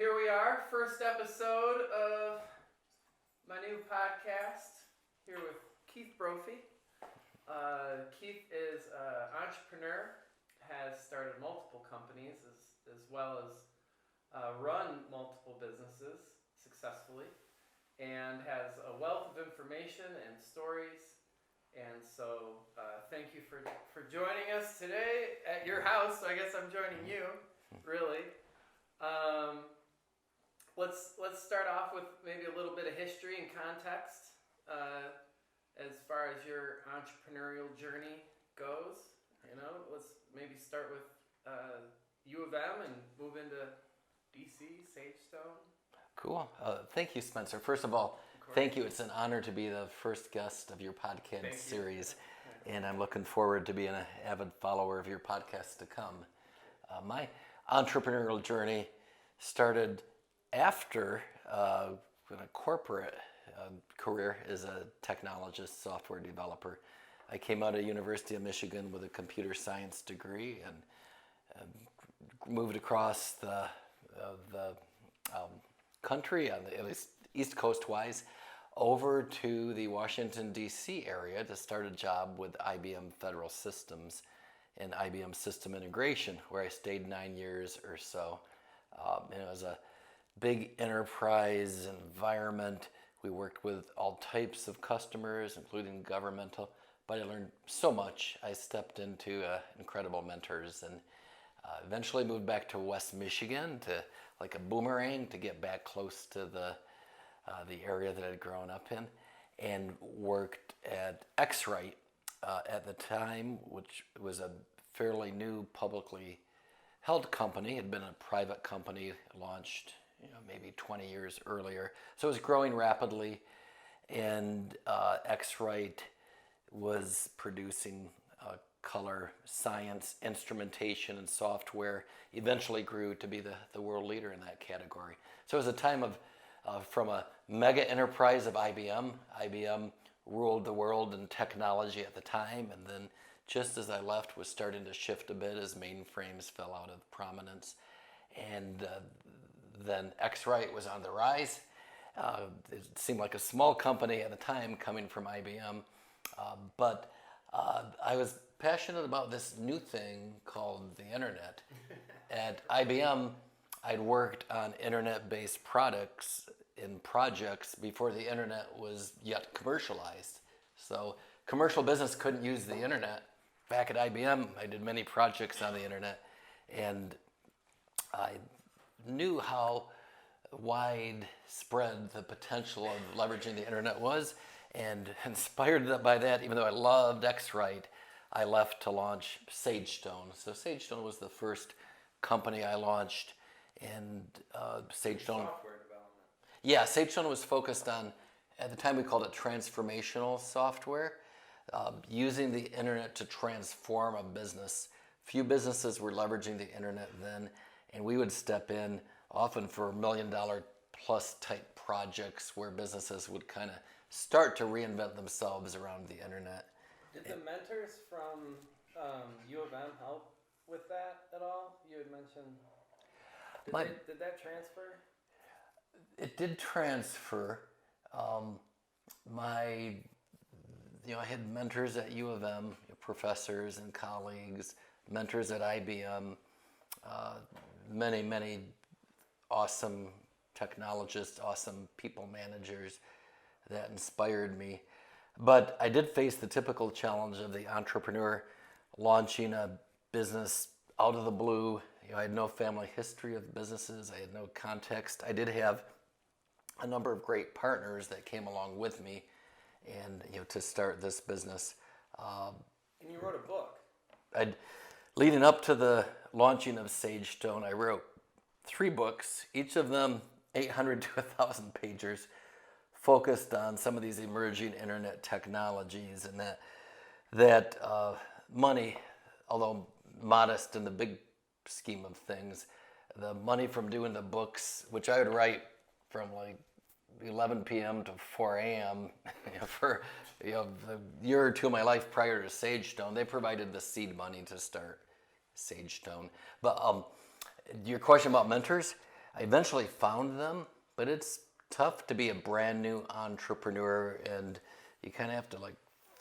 Here we are, first episode of my new podcast, here with Keith Brophy. Keith is an entrepreneur, has started multiple companies as well as run multiple businesses successfully, and has a wealth of information and stories. And so thank you for joining us today at your house. So I guess I'm joining you, really. Let's start off with maybe a little bit of history and context as far as your entrepreneurial journey goes. You know, let's maybe start with U of M and move into DC, Sagestone. Cool. Thank you, Spencer. First of all, thank you. It's an honor to be the first guest of your podcast series, and I'm looking forward to being an avid follower of your podcast to come. My entrepreneurial journey started after a corporate career as a technologist, software developer. I came out of University of Michigan with a computer science degree and moved across the country, on the at least East Coast wise, over to the Washington, D.C. area to start a job with IBM Federal Systems and IBM System Integration, where I stayed 9 years or so. And it was a big enterprise environment. We worked with all types of customers, including governmental, but I learned so much. I stepped into incredible mentors and eventually moved back to West Michigan to like a boomerang to get back close to the area that I'd grown up in, and worked at X-Rite at the time, which was a fairly new publicly held company. It had been a private company launched maybe 20 years earlier. So it was growing rapidly, and X-Rite was producing color science, instrumentation, and software. Eventually grew to be the world leader in that category. So it was a time of from a mega enterprise of IBM. IBM ruled the world in technology at the time, and then just as I left was starting to shift a bit as mainframes fell out of prominence. And then X-Rite was on the rise. It seemed like a small company at the time coming from IBM, but I was passionate about this new thing called the internet. At IBM, I'd worked on internet-based products in projects before the internet was yet commercialized. So commercial business couldn't use the internet. Back at IBM, I did many projects on the internet, and I knew how widespread the potential of leveraging the internet was, and inspired by that, even though I loved X-Rite, I left to launch Sagestone. So Sagestone was the first company I launched, and Sagestone... Software development. Yeah, Sagestone was focused on, at the time we called it transformational software, using the internet to transform a business. Few businesses were leveraging the internet then, and we would step in often for $1 million plus type projects where businesses would kind of start to reinvent themselves around the internet. Did the mentors from U of M help with that at all? You had mentioned. Did that transfer? It did transfer. I had mentors at U of M, professors and colleagues, mentors at IBM, many awesome technologists, awesome people managers that inspired me. But I did face the typical challenge of the entrepreneur launching a business out of the blue. I had no family history of businesses. I had no context. I did have a number of great partners that came along with me, and to start this business. And you wrote a book. Leading up to the launching of Sagestone, I wrote 3 books, each of them 800 to 1,000 pagers, focused on some of these emerging internet technologies, and that money, although modest in the big scheme of things, the money from doing the books, which I would write from like 11 p.m. to 4 a.m. For the year or two of my life prior to Sagestone, they provided the seed money to start Sagestone. But your question about mentors, I eventually found them, but it's tough to be a brand new entrepreneur, and you kind of have to like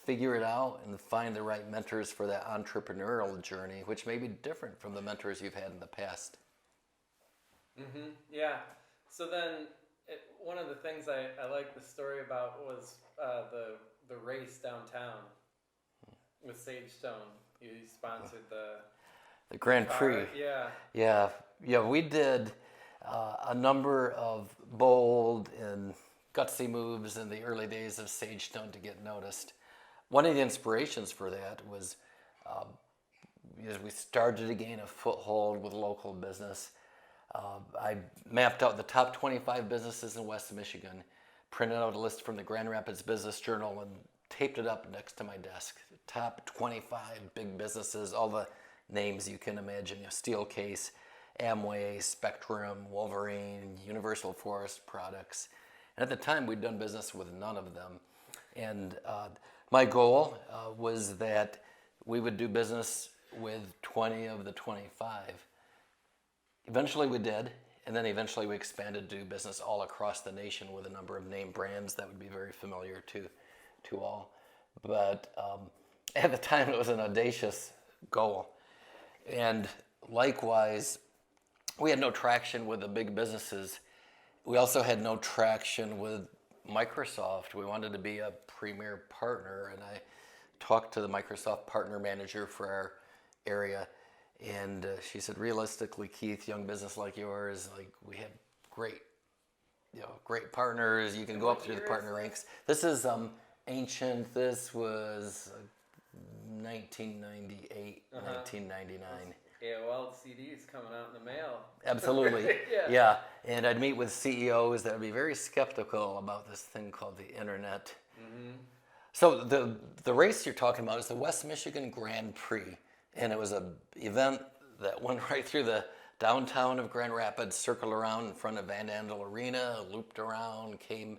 figure it out and find the right mentors for that entrepreneurial journey, which may be different from the mentors you've had in the past. Yeah. So then, one of the things I liked the story about was the race downtown with Sage Stone. You sponsored The Grand Prix. Yeah. Yeah, we did a number of bold and gutsy moves in the early days of Sage Stone to get noticed. One of the inspirations for that was as we started to gain a foothold with local business. I mapped out the top 25 businesses in West Michigan, printed out a list from the Grand Rapids Business Journal, and taped it up next to my desk. Top 25 big businesses, all the names you can imagine, Steelcase, Amway, Spectrum, Wolverine, Universal Forest Products. And at the time, we'd done business with none of them. And my goal was that we would do business with 20 of the 25. Eventually we did, and then eventually we expanded to do business all across the nation with a number of name brands that would be very familiar to all. But at the time it was an audacious goal. And likewise, we had no traction with the big businesses. We also had no traction with Microsoft. We wanted to be a premier partner, and I talked to the Microsoft partner manager for our area. And she said, realistically, Keith, young business like yours, like we have great partners. You can go up through the partner ranks. This is ancient. This was 1998, 1999. AOL CDs coming out in the mail. Absolutely. Yeah. And I'd meet with CEOs that would be very skeptical about this thing called the internet. So the race you're talking about is the West Michigan Grand Prix. And it was an event that went right through the downtown of Grand Rapids, circled around in front of Van Andel Arena, looped around, came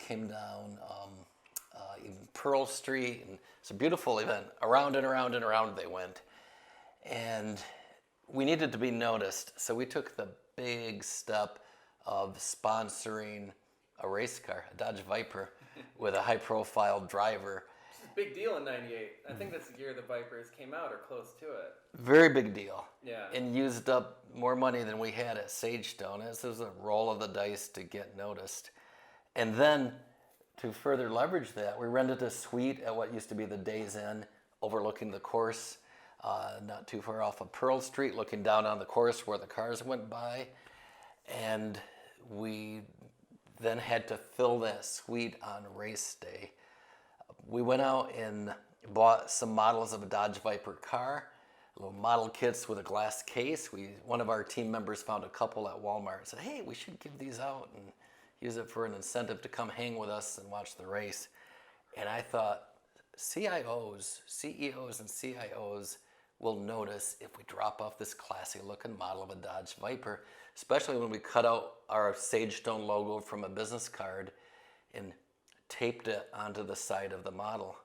down even Pearl Street. And it's a beautiful event. Around and around and around they went. And we needed to be noticed. So we took the big step of sponsoring a race car, a Dodge Viper, with a high-profile driver. Big deal in '98. I think that's the year the Vipers came out or close to it. Very big deal. Yeah. And used up more money than we had at Sage Stone. This was a roll of the dice to get noticed. And then to further leverage that, we rented a suite at what used to be the Days Inn, overlooking the course, not too far off of Pearl Street, looking down on the course where the cars went by. And we then had to fill that suite on race day. We went out and bought some models of a Dodge Viper car, little model kits with a glass case. One of our team members found a couple at Walmart and said, hey, we should give these out and use it for an incentive to come hang with us and watch the race. And I thought, CEOs and CIOs will notice if we drop off this classy looking model of a Dodge Viper, especially when we cut out our Sage Stone logo from a business card and taped it onto the side of the model.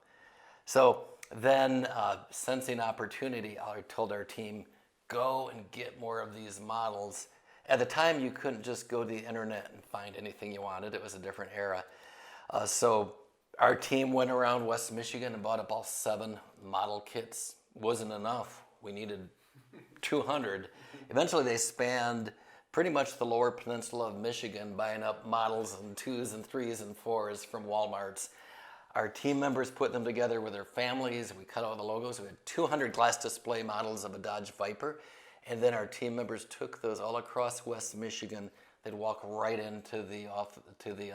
So then, sensing opportunity, I told our team, go and get more of these models. At the time, you couldn't just go to the internet and find anything you wanted. It was a different era. So our team went around West Michigan and bought up all 7 model kits. Wasn't enough. We needed 200. Eventually, they spanned pretty much the lower peninsula of Michigan, buying up models and 2s and 3s and 4s from Walmarts. Our team members put them together with their families. We cut out the logos. We had 200 glass display models of a Dodge Viper. And then our team members took those all across West Michigan. They'd walk right into the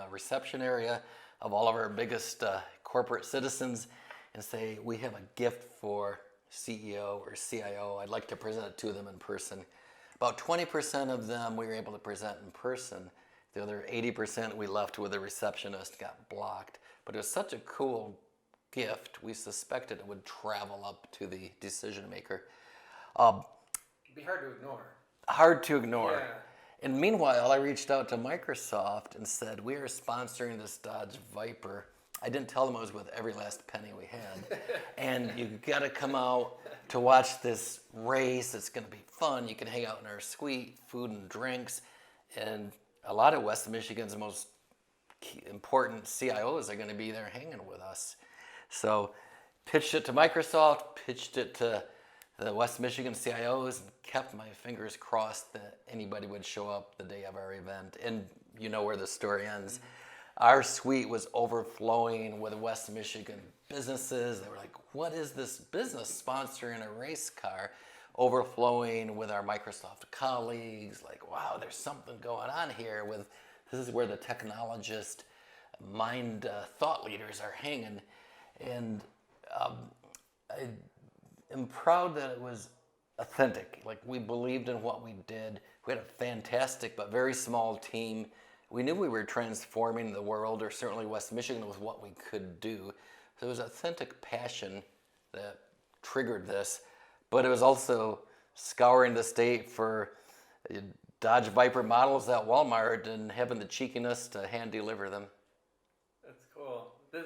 reception area of all of our biggest corporate citizens and say, we have a gift for CEO or CIO. I'd like to present it to them in person. About 20% of them we were able to present in person. The other 80% we left with a receptionist, got blocked. But it was such a cool gift, we suspected it would travel up to the decision maker. It'd be hard to ignore. Hard to ignore. Yeah. And meanwhile, I reached out to Microsoft and said, we are sponsoring this Dodge Viper. I didn't tell them it was with every last penny we had. And you got to come out to watch this race. It's going to be fun. You can hang out in our suite, food and drinks. And a lot of West Michigan's most important CIOs are going to be there hanging with us. So pitched it to Microsoft, pitched it to the West Michigan CIOs, and kept my fingers crossed that anybody would show up the day of our event. And you know where the story ends. Our suite was overflowing with West Michigan businesses. They were like, what is this business sponsoring a race car? Overflowing with our Microsoft colleagues, like, wow, there's something going on here. This is where the technologist thought leaders are hanging. And I am proud that it was authentic. Like, we believed in what we did. We had a fantastic but very small team. We knew we were transforming the world, or certainly West Michigan, with what we could do. So it was authentic passion that triggered this, but it was also scouring the state for Dodge Viper models at Walmart and having the cheekiness to hand deliver them. That's cool. Does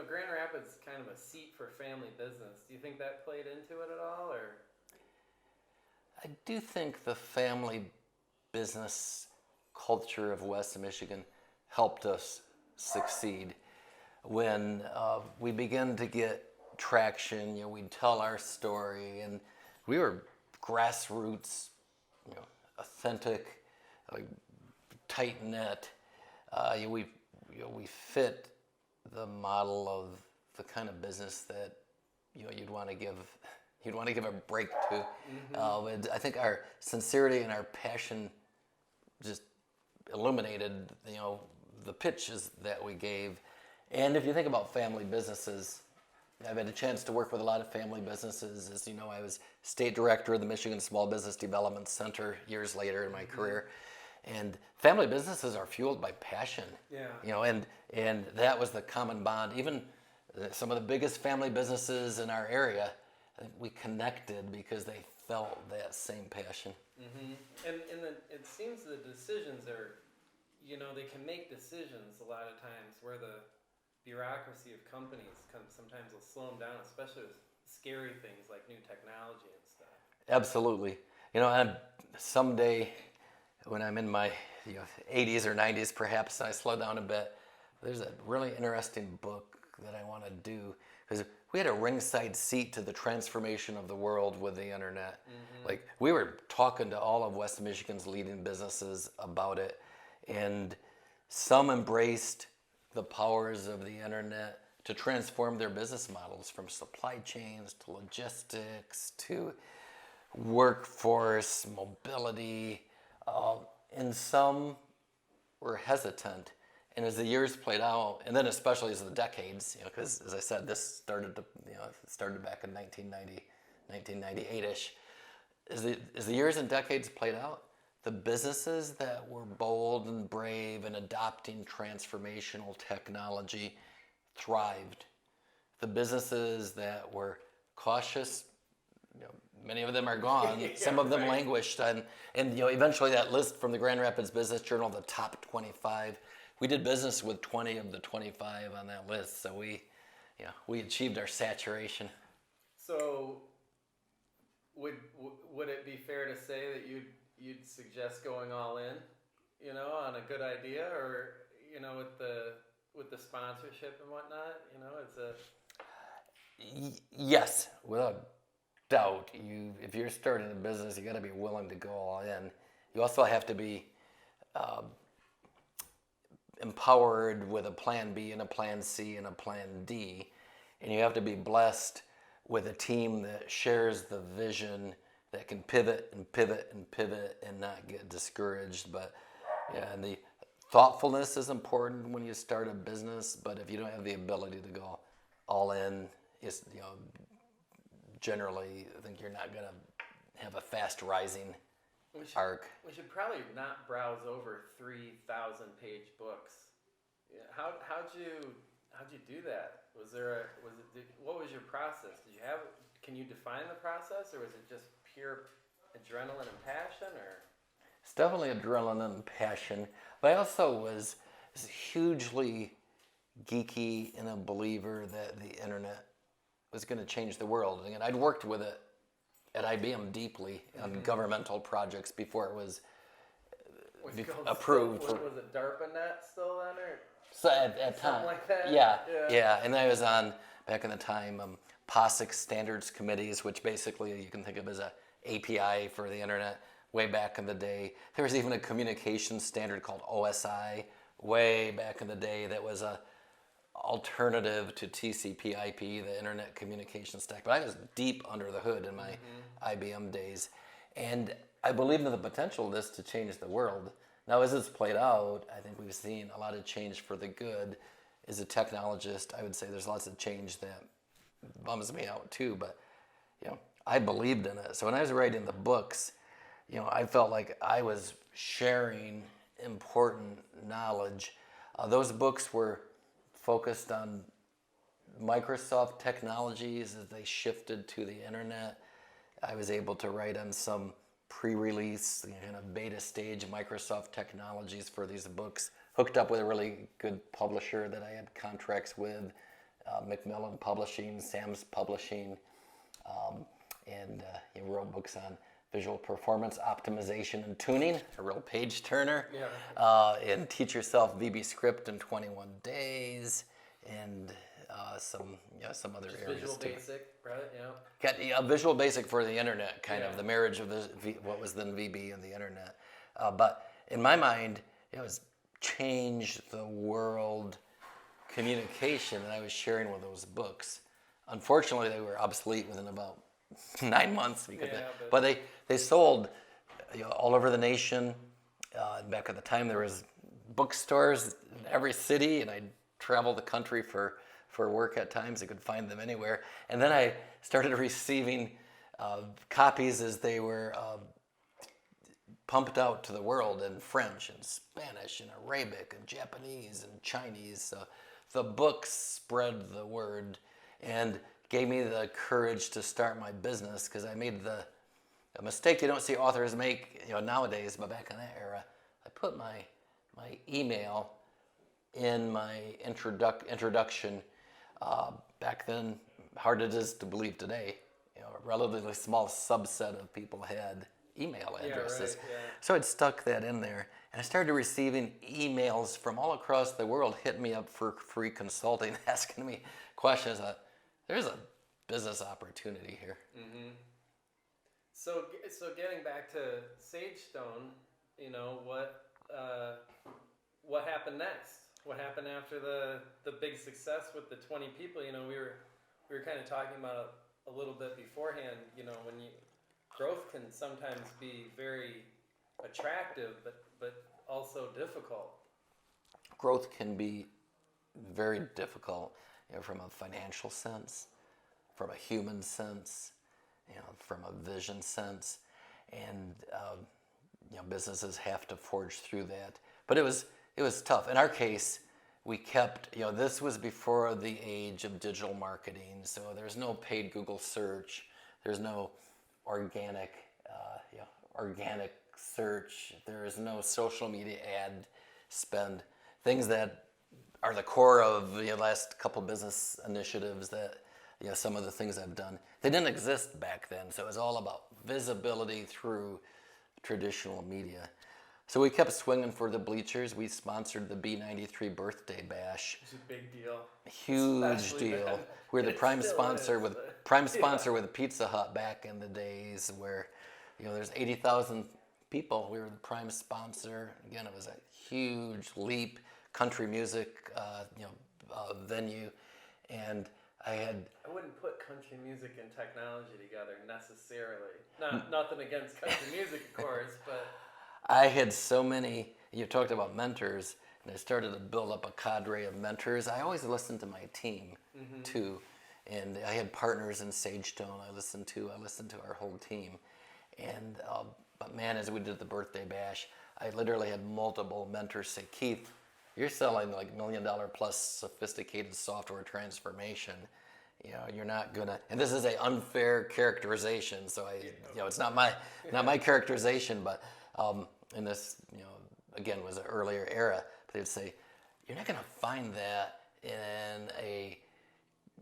Grand Rapids kind of a seat for family business. Do you think that played into it at all, or? I do think the family business culture of West Michigan helped us succeed. When we began to get traction, we'd tell our story, and we were grassroots, authentic, tight knit. We fit the model of the kind of business that you'd want to give a break to. And I think our sincerity and our passion just illuminated the pitches that we gave. And if you think about family businesses, I've had a chance to work with a lot of family businesses. As you know, I was state director of the Michigan Small Business Development Center years later in my career. And family businesses are fueled by passion. Yeah. And that was the common bond. Even some of the biggest family businesses in our area, I think we connected because they felt that same passion. And it seems the decisions are, they can make decisions a lot of times where the bureaucracy of companies sometimes will slow them down, especially with scary things like new technology and stuff. Absolutely. And someday when I'm in my 80s or 90s perhaps, and I slow down a bit, there's a really interesting book that I want to do, because we had a ringside seat to the transformation of the world with the internet. Like, we were talking to all of West Michigan's leading businesses about it, and some embraced the powers of the internet to transform their business models, from supply chains to logistics to workforce mobility, and some were hesitant. And as the years played out, and then especially as the decades, because as I said, this started back in 1998-ish. As the years and decades played out, the businesses that were bold and brave in adopting transformational technology thrived. The businesses that were cautious, many of them are gone. Some of them languished, and eventually that list from the Grand Rapids Business Journal, the top 25. We did business with 20 of the 25 on that list, so we achieved our saturation. So, would it be fair to say that you'd suggest going all in, on a good idea, or with the sponsorship and whatnot, Yes, without doubt. If you're starting a business, you got to be willing to go all in. You also have to be empowered with a plan B and a plan C and a plan D, and you have to be blessed with a team that shares the vision, that can pivot and pivot and pivot and not get discouraged. But and the thoughtfulness is important when you start a business, but if you don't have the ability to go all in, it's, generally I think you're not going to have a fast rising arc. We should probably not browse over 3,000 page books. How'd you do that? What was your process? Can you define the process, or was it just pure adrenaline and passion, or? It's definitely adrenaline and passion, but I also was hugely geeky and a believer that the internet was going to change the world. And I'd worked with it at IBM deeply on governmental projects before it was approved. Was it DARPANet still then, or So at time, something like that? yeah, and I was on back in the time POSIX standards committees, which basically you can think of as a API for the internet. Way back in the day, there was even a communication standard called OSI. Way back in the day, that was a alternative to TCP/IP, the Internet Communication Stack. But I was deep under the hood in my IBM days, and I believed in the potential of this to change the world. Now, as it's played out, I think we've seen a lot of change for the good. As a technologist, I would say there's lots of change that bums me out too, but I believed in it. So when I was writing the books, I felt like I was sharing important knowledge. Those books were focused on Microsoft technologies as they shifted to the internet. I was able to write on some pre-release, beta stage Microsoft technologies for these books. Hooked up with a really good publisher that I had contracts with, Macmillan Publishing, Sam's Publishing, and wrote books on visual performance optimization and tuning, a real page turner, and Teach Yourself VB Script in 21 days, and some other just areas Visual too. Basic, right? Got a Visual Basic for the internet, kind of the marriage of what was then VB and the internet. But in my mind, it was change the world communication that I was sharing with those books. Unfortunately, they were obsolete within about 9 months, but they sold all over the nation. Back at the time, there was bookstores in every city, and I'd travel the country for work at times. I could find them anywhere. And then I started receiving copies as they were pumped out to the world in French and Spanish and Arabic and Japanese and Chinese. The books spread the word and gave me the courage to start my business, because I made a mistake you don't see authors make nowadays, but back in that era, I put my email in my introduction. Back then, hard it is to believe today, a relatively small subset of people had email addresses. So I'd stuck that in there, and I started receiving emails from all across the world hitting me up for free consulting, asking me questions. There's a business opportunity here. Mm-hmm. So getting back to Sagestone, what happened next? What happened after the big success with the 20 people? We were kind of talking about a little bit beforehand. When growth can sometimes be very attractive, but also difficult. Growth can be very difficult, from a financial sense, from a human sense, from a vision sense, and businesses have to forge through that. But it was tough. In our case, we kept, this was before the age of digital marketing, so there's no paid Google search, there's no organic search, there is no social media ad spend, things that are the core of the last couple business initiatives that some of the things I've done. They didn't exist back then, so it was all about visibility through traditional media. So we kept swinging for the bleachers. We sponsored the B93 birthday bash. It's a big deal. Huge deal. We're the prime sponsor with Pizza Hut back in the days where there's 80,000 people. We were the prime sponsor. Again, it was a huge leap. Country music venue, and I wouldn't put country music and technology together necessarily. Nothing against country music, of course, but I had so many. You talked about mentors, and I started to build up a cadre of mentors. I always listened to my team too, and I had partners in Sagestone. I listened to our whole team, and but man, as we did the birthday bash, I literally had multiple mentors say, "Keith, you're selling like $1 million plus sophisticated software transformation. You're not gonna." And this is an unfair characterization, so it's not my characterization, but in this, again, was an earlier era. But they'd say, "You're not gonna find that in a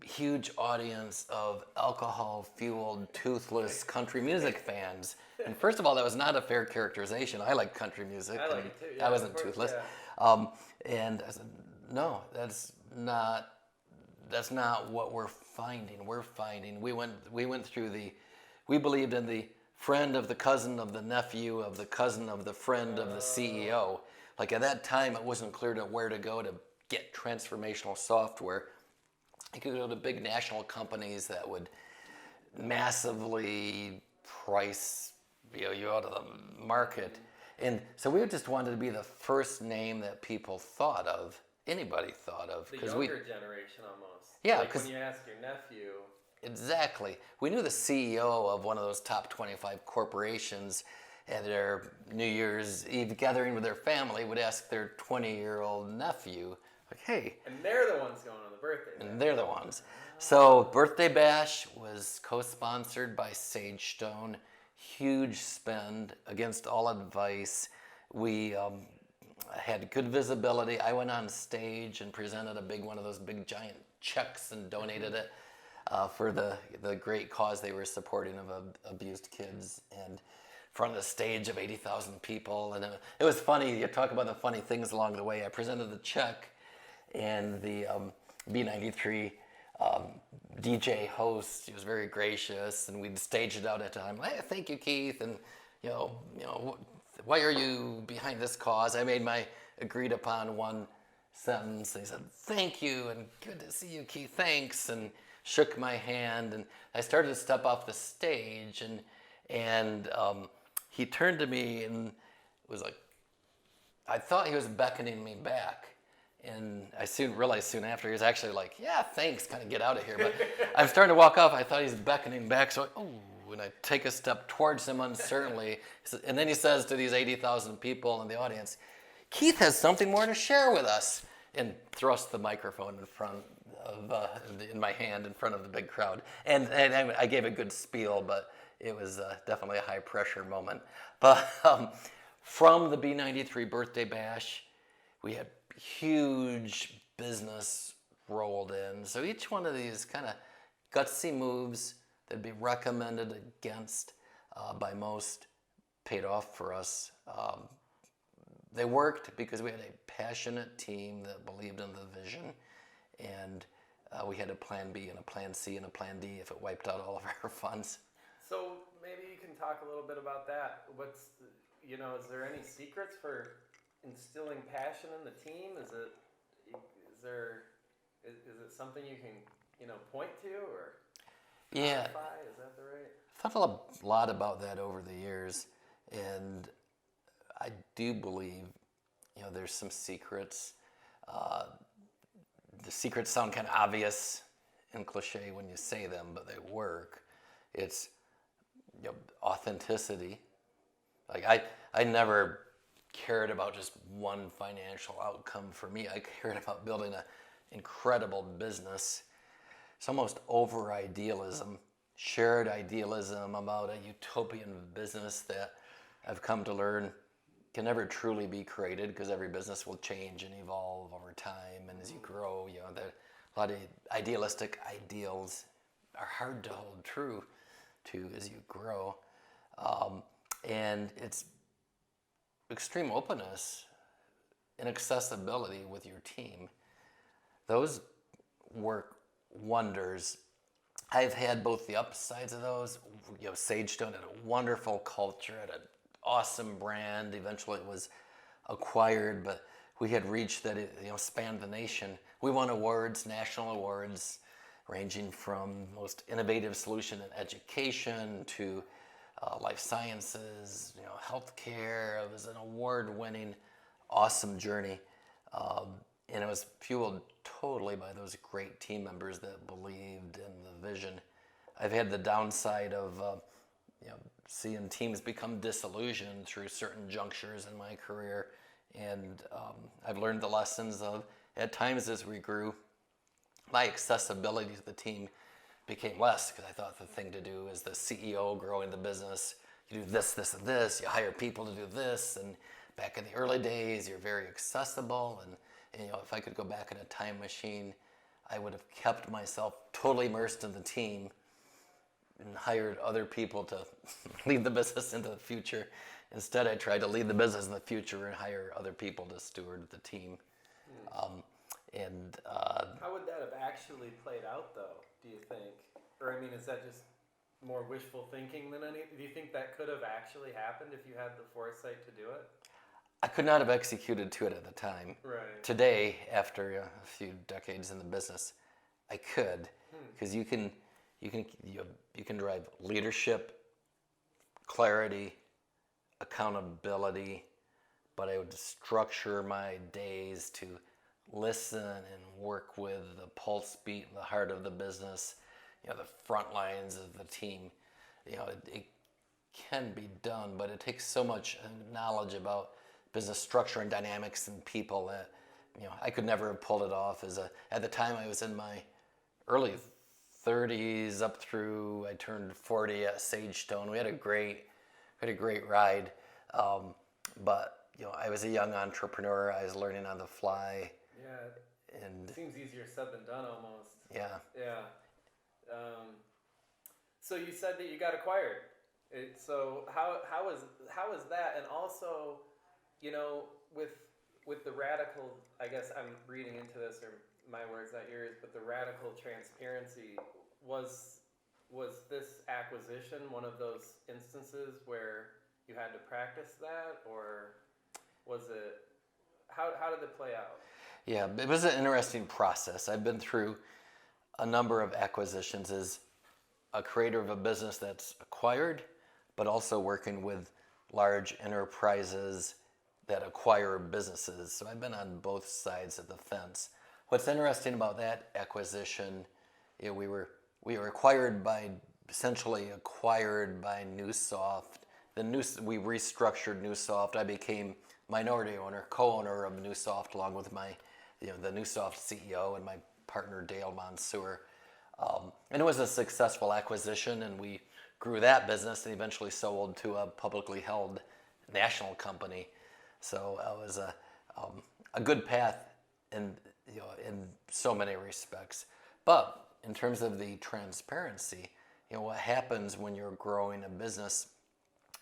huge audience of alcohol-fueled, toothless country music fans. And first of all, that was not a fair characterization. I like country music. I like and it too. Yeah, I wasn't of course, toothless. yeah. And I said, no, that's not what we're finding. We went through we believed in the friend of the cousin of the nephew of the cousin of the friend of the CEO. Like at that time, it wasn't clear to where to go to get transformational software. You could go to big national companies that would massively price you out of the market. And so we just wanted to be the first name that people thought of, anybody thought of. The younger generation almost. Yeah, like 'cause- when you ask your nephew. Exactly. We knew the CEO of one of those top 25 corporations at their New Year's Eve gathering with their family would ask their 20-year-old nephew, like, hey. And they're the ones going on the birthday. And they're the ones. So Birthday Bash was co-sponsored by Sage Stone. Huge spend against all advice. We had good visibility. I went on stage and presented one of those big giant checks and donated it for the great cause they were supporting of abused kids. And in front of the stage of 80,000 people. And it was funny. You talk about the funny things along the way. I presented the check, and the B93 DJ host, he was very gracious, and we'd staged it out at a time. Hey, thank you, Keith, and why are you behind this cause? I made my agreed upon one sentence. He said, thank you, and good to see you, Keith, thanks, and shook my hand. And I started to step off the stage, and he turned to me and was like, I thought he was beckoning me back. And I realized soon after, he was actually like, yeah, thanks, kind of get out of here. But I'm starting to walk off. I thought he was beckoning back. So, and I take a step towards him uncertainly. And then he says to these 80,000 people in the audience, Keith has something more to share with us. And thrust the microphone in my hand in front of the big crowd. And I gave a good spiel, but it was definitely a high pressure moment. But from the B93 Birthday Bash, we had huge business rolled in. So each one of these kind of gutsy moves that'd be recommended against by most paid off for us. They worked because we had a passionate team that believed in the vision, and we had a plan B and a plan C and a plan D if it wiped out all of our funds. So maybe you can talk a little bit about that. Is there any secrets for instilling passion in the team? Is it something you can point to or yeah, modify? Is that the right? I've thought a lot about that over the years, and I do believe there's some secrets. The secrets sound kind of obvious and cliche when you say them, but they work. It's authenticity. Like I never cared about just one financial outcome for me. I cared about building an incredible business. It's almost over idealism, shared idealism about a utopian business that I've come to learn can never truly be created because every business will change and evolve over time. And as you grow, a lot of idealistic ideals are hard to hold true to as you grow. And it's extreme openness and accessibility with your team. Those work wonders. I've had both the upsides of those. Sage Stone had a wonderful culture, had an awesome brand. Eventually it was acquired, but we had reached that it spanned the nation. We won awards, national awards, ranging from most innovative solution in education to life sciences, healthcare. It was an award-winning, awesome journey, and it was fueled totally by those great team members that believed in the vision. I've had the downside of seeing teams become disillusioned through certain junctures in my career, and I've learned the lessons of, at times as we grew, my accessibility to the team became less because I thought the thing to do as the CEO growing the business, you do this, this, and this, you hire people to do this, and back in the early days, you're very accessible, and if I could go back in a time machine, I would have kept myself totally immersed in the team and hired other people to lead the business into the future. Instead, I tried to lead the business in the future and hire other people to steward the team. How would that have actually played out, though, do you think? Or, I mean, is that just more wishful thinking than any? Do you think that could have actually happened if you had the foresight to do it? I could not have executed to it at the time. Right. Today, after a few decades in the business, I could, because you can drive leadership, clarity, accountability, but I would structure my days to listen and work with the pulse beat, the heart of the business, the front lines of the team. It can be done, but it takes so much knowledge about business structure and dynamics and people that I could never have pulled it off. At the time, I was in my early 30s up through I turned 40 at Sagestone. We had a great ride, but I was a young entrepreneur. I was learning on the fly. Yeah. And it seems easier said than done, almost. yeah. Yeah. So you said that you got acquired. So how is that? And also, with the radical, I guess I'm reading into this, or my words, not yours, but the radical transparency, was this acquisition one of those instances where you had to practice that, or was it, how did it play out? Yeah, it was an interesting process. I've been through a number of acquisitions as a creator of a business that's acquired, but also working with large enterprises that acquire businesses. So I've been on both sides of the fence. What's interesting about that acquisition, we were essentially acquired by Newsoft. We restructured Newsoft. I became minority owner, co-owner of Newsoft, along with the Newsoft CEO and my partner Dale Monsoor. And it was a successful acquisition, and we grew that business and eventually sold to a publicly held national company. So it was a good path in so many respects. But in terms of the transparency, what happens when you're growing a business,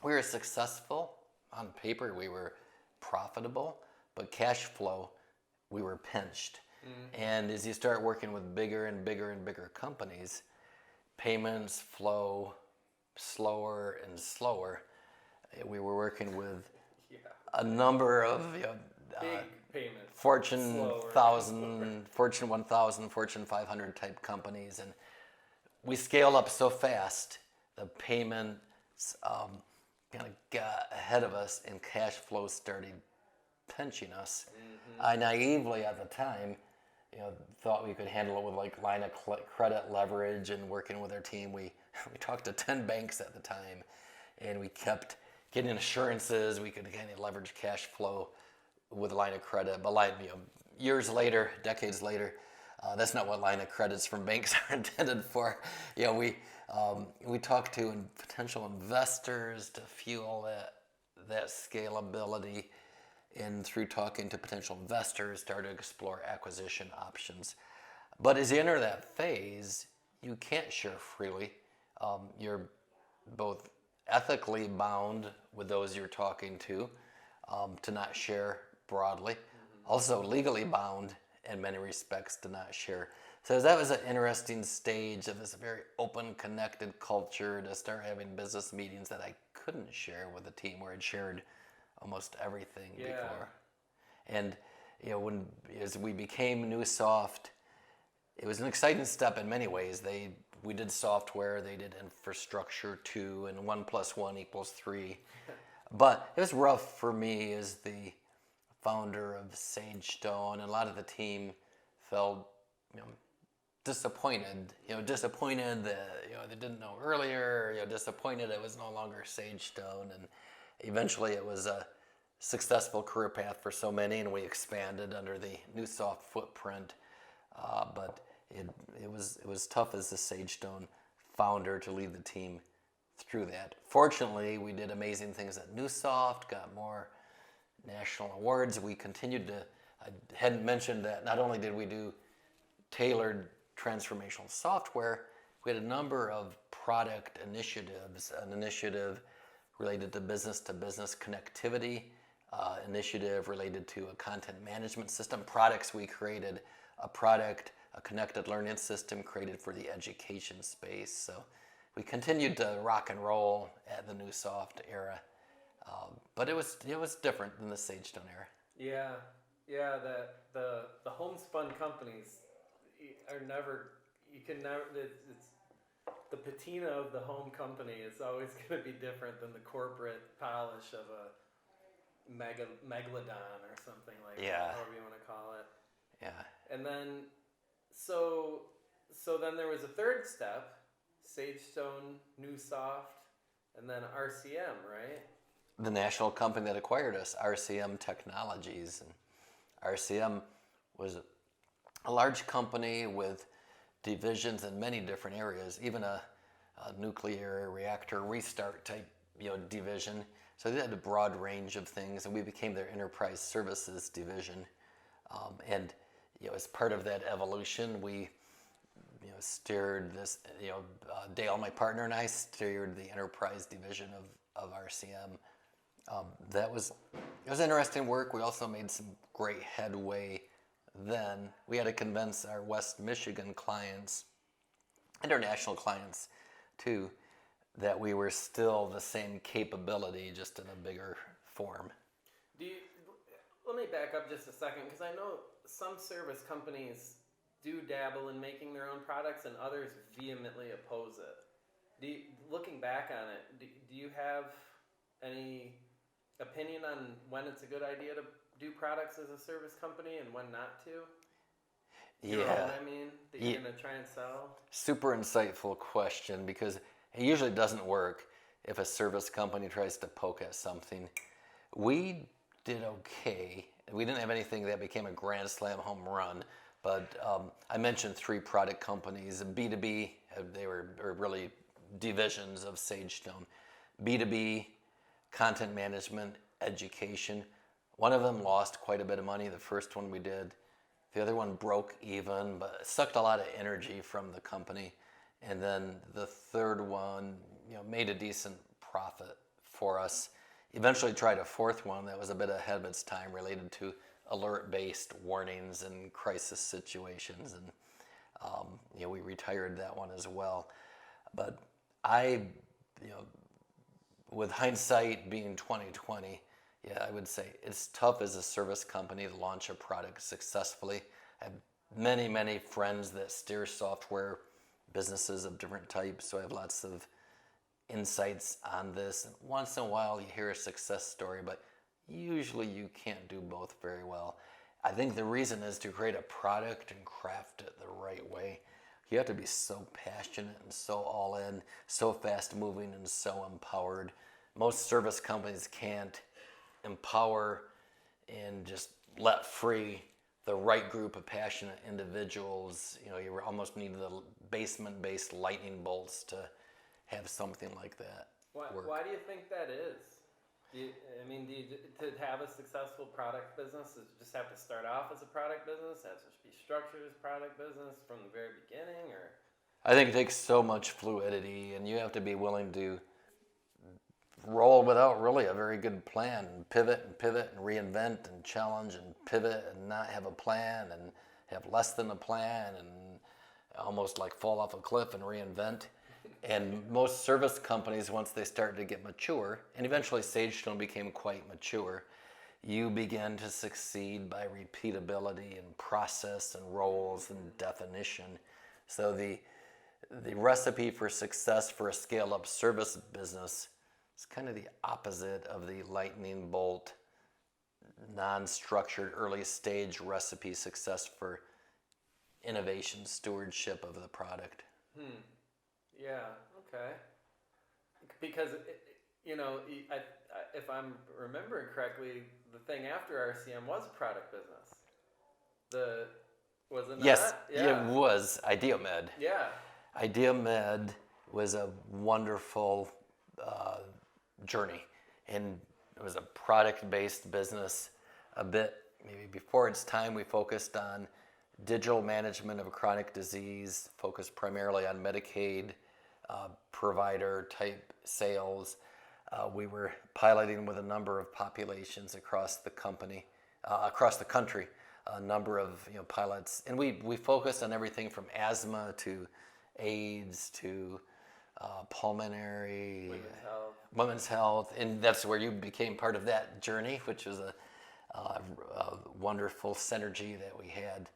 we were successful on paper, we were profitable, but cash flow, we were pinched. And as you start working with bigger and bigger and bigger companies, payments flow slower and slower. We were working with a number of big payments, Fortune slower. 1000, Fortune 1000, Fortune 500 type companies, and we scaled up so fast, the payments kind of got ahead of us, and cash flow started pinching us. I naively at the time, thought we could handle it with like line of credit leverage and working with our team. We talked to 10 banks at the time, and we kept getting assurances we could kind of leverage cash flow with a line of credit. But years later, decades later, that's not what line of credits from banks are intended for. We talked to potential investors to fuel that scalability. And through talking to potential investors, started to explore acquisition options. But as you enter that phase, you can't share freely. You're both ethically bound with those you're talking to not share broadly. Also legally bound in many respects to not share. So that was an interesting stage of this very open, connected culture to start having business meetings that I couldn't share with the team, where I'd shared almost everything before. And as we became Newsoft, it was an exciting step in many ways. We did software, they did infrastructure too, and 1 + 1 = 3. But it was rough for me as the founder of Sagestone, and a lot of the team felt disappointed. Disappointed that they didn't know earlier. Disappointed it was no longer Sagestone, and eventually it was a successful career path for so many, and we expanded under the Newsoft footprint. But it was tough as the Sagestone founder to lead the team through that. Fortunately, we did amazing things at Newsoft, got more national awards. We continued to, I hadn't mentioned that not only did we do tailored transformational software, we had a number of product initiatives, an initiative related to business connectivity, initiative related to a content management system, products we created, a connected learning system created for the education space. So we continued to rock and roll at the NewSoft era, but it was different than the Sagestone era. Yeah. The homespun companies are never. You can never. It's the patina of the home company is always going to be different than the corporate polish of a megalodon or something like that, however you want to call it. Yeah. And then, so then there was a third step, Sagestone, NewSoft, and then RCM, right? The national company that acquired us, RCM Technologies. And RCM was a large company with divisions in many different areas, even a nuclear reactor restart type division. So they had a broad range of things, and we became their enterprise services division. And as part of that evolution, we steered this. Dale, my partner, and I steered the enterprise division of RCM. It was interesting work. We also made some great headway. Then we had to convince our West Michigan clients, international clients too, that we were still the same capability, just in a bigger form. Let me back up just a second, because I know some service companies do dabble in making their own products, and others vehemently oppose it. Looking back on it, do you have any opinion on when it's a good idea to do products as a service company and when not to? You know what I mean? That you're going to try and sell? Super insightful question, because it usually doesn't work if a service company tries to poke at something. We did okay. We didn't have anything that became a grand slam home run, but I mentioned 3 product companies. B2B, they were really divisions of Sagestone. B2B, content management, education. One of them lost quite a bit of money, the first one we did. The other one broke even, but it sucked a lot of energy from the company. And then the third one, made a decent profit for us. Eventually tried a fourth one that was a bit ahead of its time, related to alert-based warnings and crisis situations. And we retired that one as well. But with hindsight being 2020, I would say it's tough as a service company to launch a product successfully. I have many, many friends that steer software businesses of different types, so I have lots of insights on this. And once in a while you hear a success story, but usually you can't do both very well. I think the reason is to create a product and craft it the right way. You have to be so passionate and so all in, so fast moving and so empowered. Most service companies can't empower and just let free the right group of passionate individuals. You almost need the basement-based lightning bolts to have something like that work. Why do you think that is? To have a successful product business, does it just have to start off as a product business? Has to be structured as product business from the very beginning, or? I think it takes so much fluidity, and you have to be willing to roll without really a very good plan, and pivot and reinvent and challenge and pivot and not have a plan and have less than a plan and almost like fall off a cliff and reinvent. And most service companies, once they start to get mature, and eventually Sagestone became quite mature, you begin to succeed by repeatability and process and roles and definition. So the recipe for success for a scale-up service business is kind of the opposite of the lightning bolt, non-structured early stage recipe success for innovation stewardship of the product. Yeah, okay. Because, if I'm remembering correctly, the thing after RCM was a product business. Was it not? Yes, Yeah. it was. IdeaMed. Yeah. IdeaMed was a wonderful journey, and it was a product-based business. A bit maybe before its time, we focused on digital management of chronic disease, focused primarily on Medicaid, provider type sales. We were piloting with a number of populations across the country, a number of pilots, and we focused on everything from asthma to AIDS to pulmonary, women's health, and that's where you became part of that journey, which was a wonderful synergy that we had.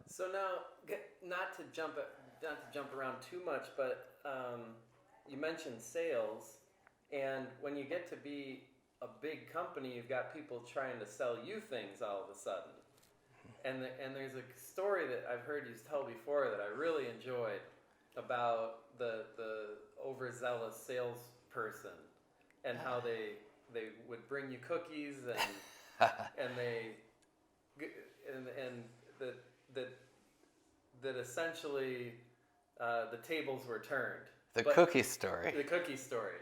So now, not to jump around too much, but you mentioned sales, and when you get to be a big company, you've got people trying to sell you things all of a sudden. And there's a story that I've heard you tell before that I really enjoyed about the overzealous salesperson and how they would bring you cookies and that essentially the tables were turned. The cookie story. The cookie story.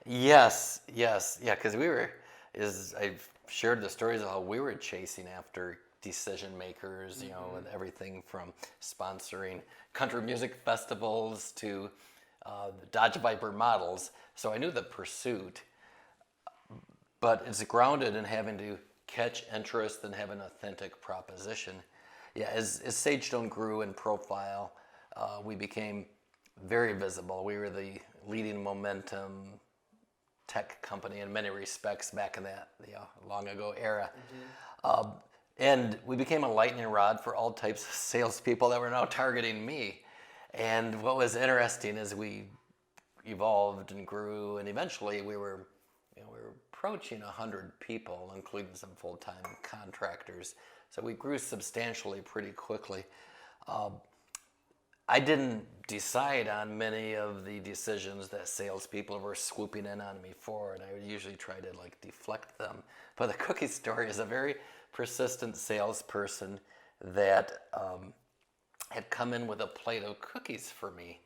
Yes, yeah, because I've shared the stories of how we were chasing after decision makers, and everything from sponsoring country music festivals to Dodge Viper models. So I knew the pursuit, but it's grounded in having to catch interest and have an authentic proposition. Yeah, as Sagestone grew in profile, we became very visible. We were the leading momentum tech company in many respects back in that long ago era. And we became a lightning rod for all types of salespeople that were now targeting me. And what was interesting is we evolved and grew, and eventually we were approaching 100 people, including some full-time contractors. So we grew substantially pretty quickly. I didn't decide on many of the decisions that salespeople were swooping in on me for, and I would usually try to deflect them. But the cookie story is a very persistent salesperson that had come in with a plate of cookies for me.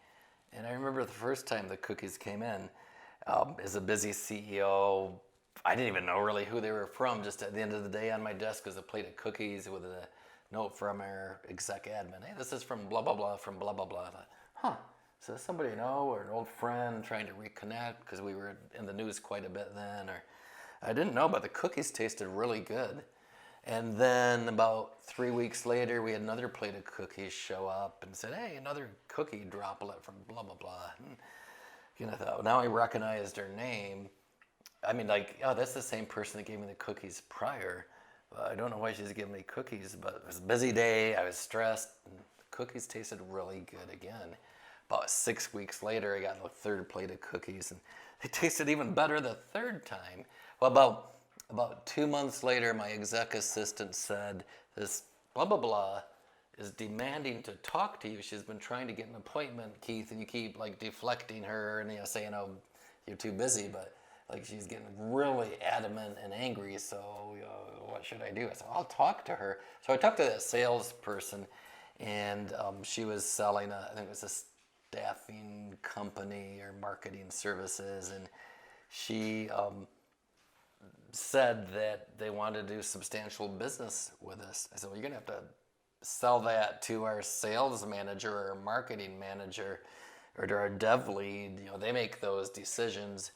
And I remember the first time the cookies came in, as a busy CEO, I didn't even know really who they were from. Just at the end of the day on my desk was a plate of cookies with a note from our exec admin. Hey, this is from blah, blah, blah, from blah, blah, blah. I thought, so somebody I know or an old friend trying to reconnect because we were in the news quite a bit then. Or I didn't know, but the cookies tasted really good. And then about 3 weeks later, we had another plate of cookies show up and said, hey, another cookie droplet from blah, blah, blah. And, I thought, now I recognized her name. I mean, that's the same person that gave me the cookies prior. I don't know why she's giving me cookies, but it was a busy day. I was stressed. And the cookies tasted really good again. About 6 weeks later, I got the third plate of cookies, and they tasted even better the third time. Well, about 2 months later, my exec assistant said, this blah, blah, blah is demanding to talk to you. She's been trying to get an appointment, Keith, and you keep deflecting her and saying, oh, you're too busy, but she's getting really adamant and angry, so what should I do? I said, I'll talk to her. So I talked to that salesperson, and she was selling I think it was a staffing company or marketing services, and she said that they wanted to do substantial business with us. I said, well, you're going to have to sell that to our sales manager or our marketing manager or to our dev lead. They make those decisions.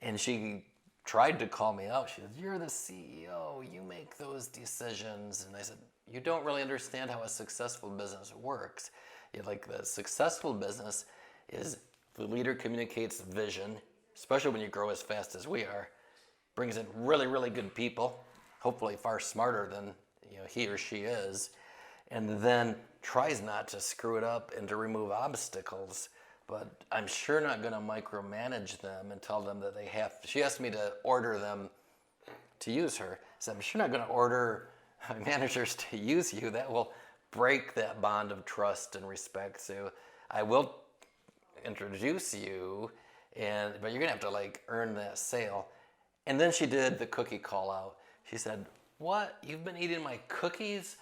And she tried to call me out. She said, you're the CEO, you make those decisions. And I said, you don't really understand how a successful business works. The successful business is the leader communicates vision, especially when you grow as fast as we are, brings in really, really good people, hopefully far smarter than he or she is, and then tries not to screw it up and to remove obstacles. But I'm sure not going to micromanage them and tell them that they have to. She asked me to order them to use her. So I'm sure not going to order my managers to use you. That will break that bond of trust and respect. So I will introduce you, but you're going to have to earn that sale. And then she did the cookie call out. She said, what? You've been eating my cookies?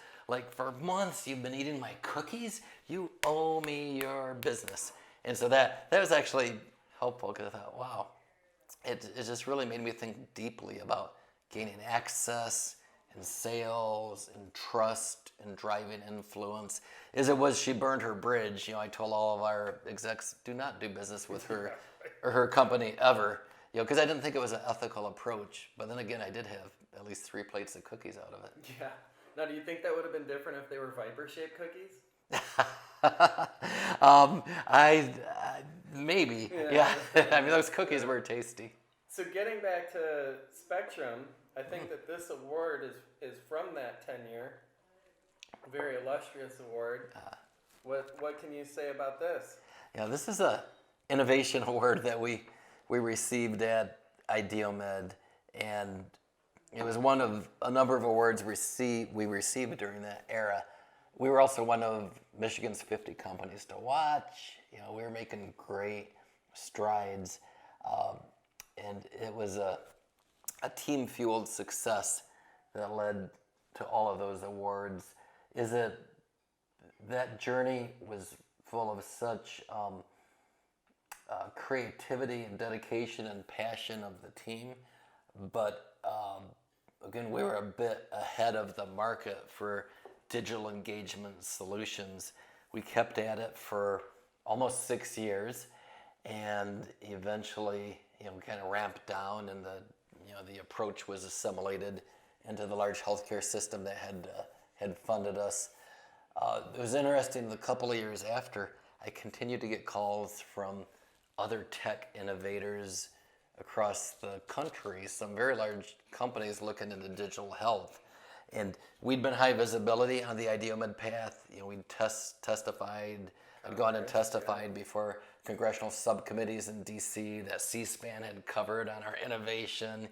For months you've been eating my cookies? You owe me your business. And so that was actually helpful because I thought, wow, it just really made me think deeply about gaining access in sales, in trust, in driving influence. As it was, she burned her bridge. I told all of our execs, do not do business with her or her company ever. Because I didn't think it was an ethical approach. But then again, I did have at least 3 plates of cookies out of it. Yeah. Now, do you think that would have been different if they were Viper-shaped cookies? Maybe. Yeah. I mean, those cookies were tasty. So getting back to Spectrum, I think that this award is from that tenure. Very illustrious award. What can you say about this? Yeah, this is a innovation award that we received at IdeoMed, and it was one of a number of awards we received during that era. We were also one of Michigan's 50 companies to watch. We were making great strides, and it was a team-fueled success that led to all of those awards. That journey was full of such creativity and dedication and passion of the team, but again, we were a bit ahead of the market for digital engagement solutions. We kept at it for almost 6 years, and eventually, we kind of ramped down, and the approach was assimilated into the large healthcare system that had funded us. It was interesting. The couple of years after, I continued to get calls from other tech innovators across the country, some very large companies looking into digital health. And we'd been high visibility on the IdeoMed path. We'd testified, I'd gone and testified before congressional subcommittees in DC that C-SPAN had covered on our innovation.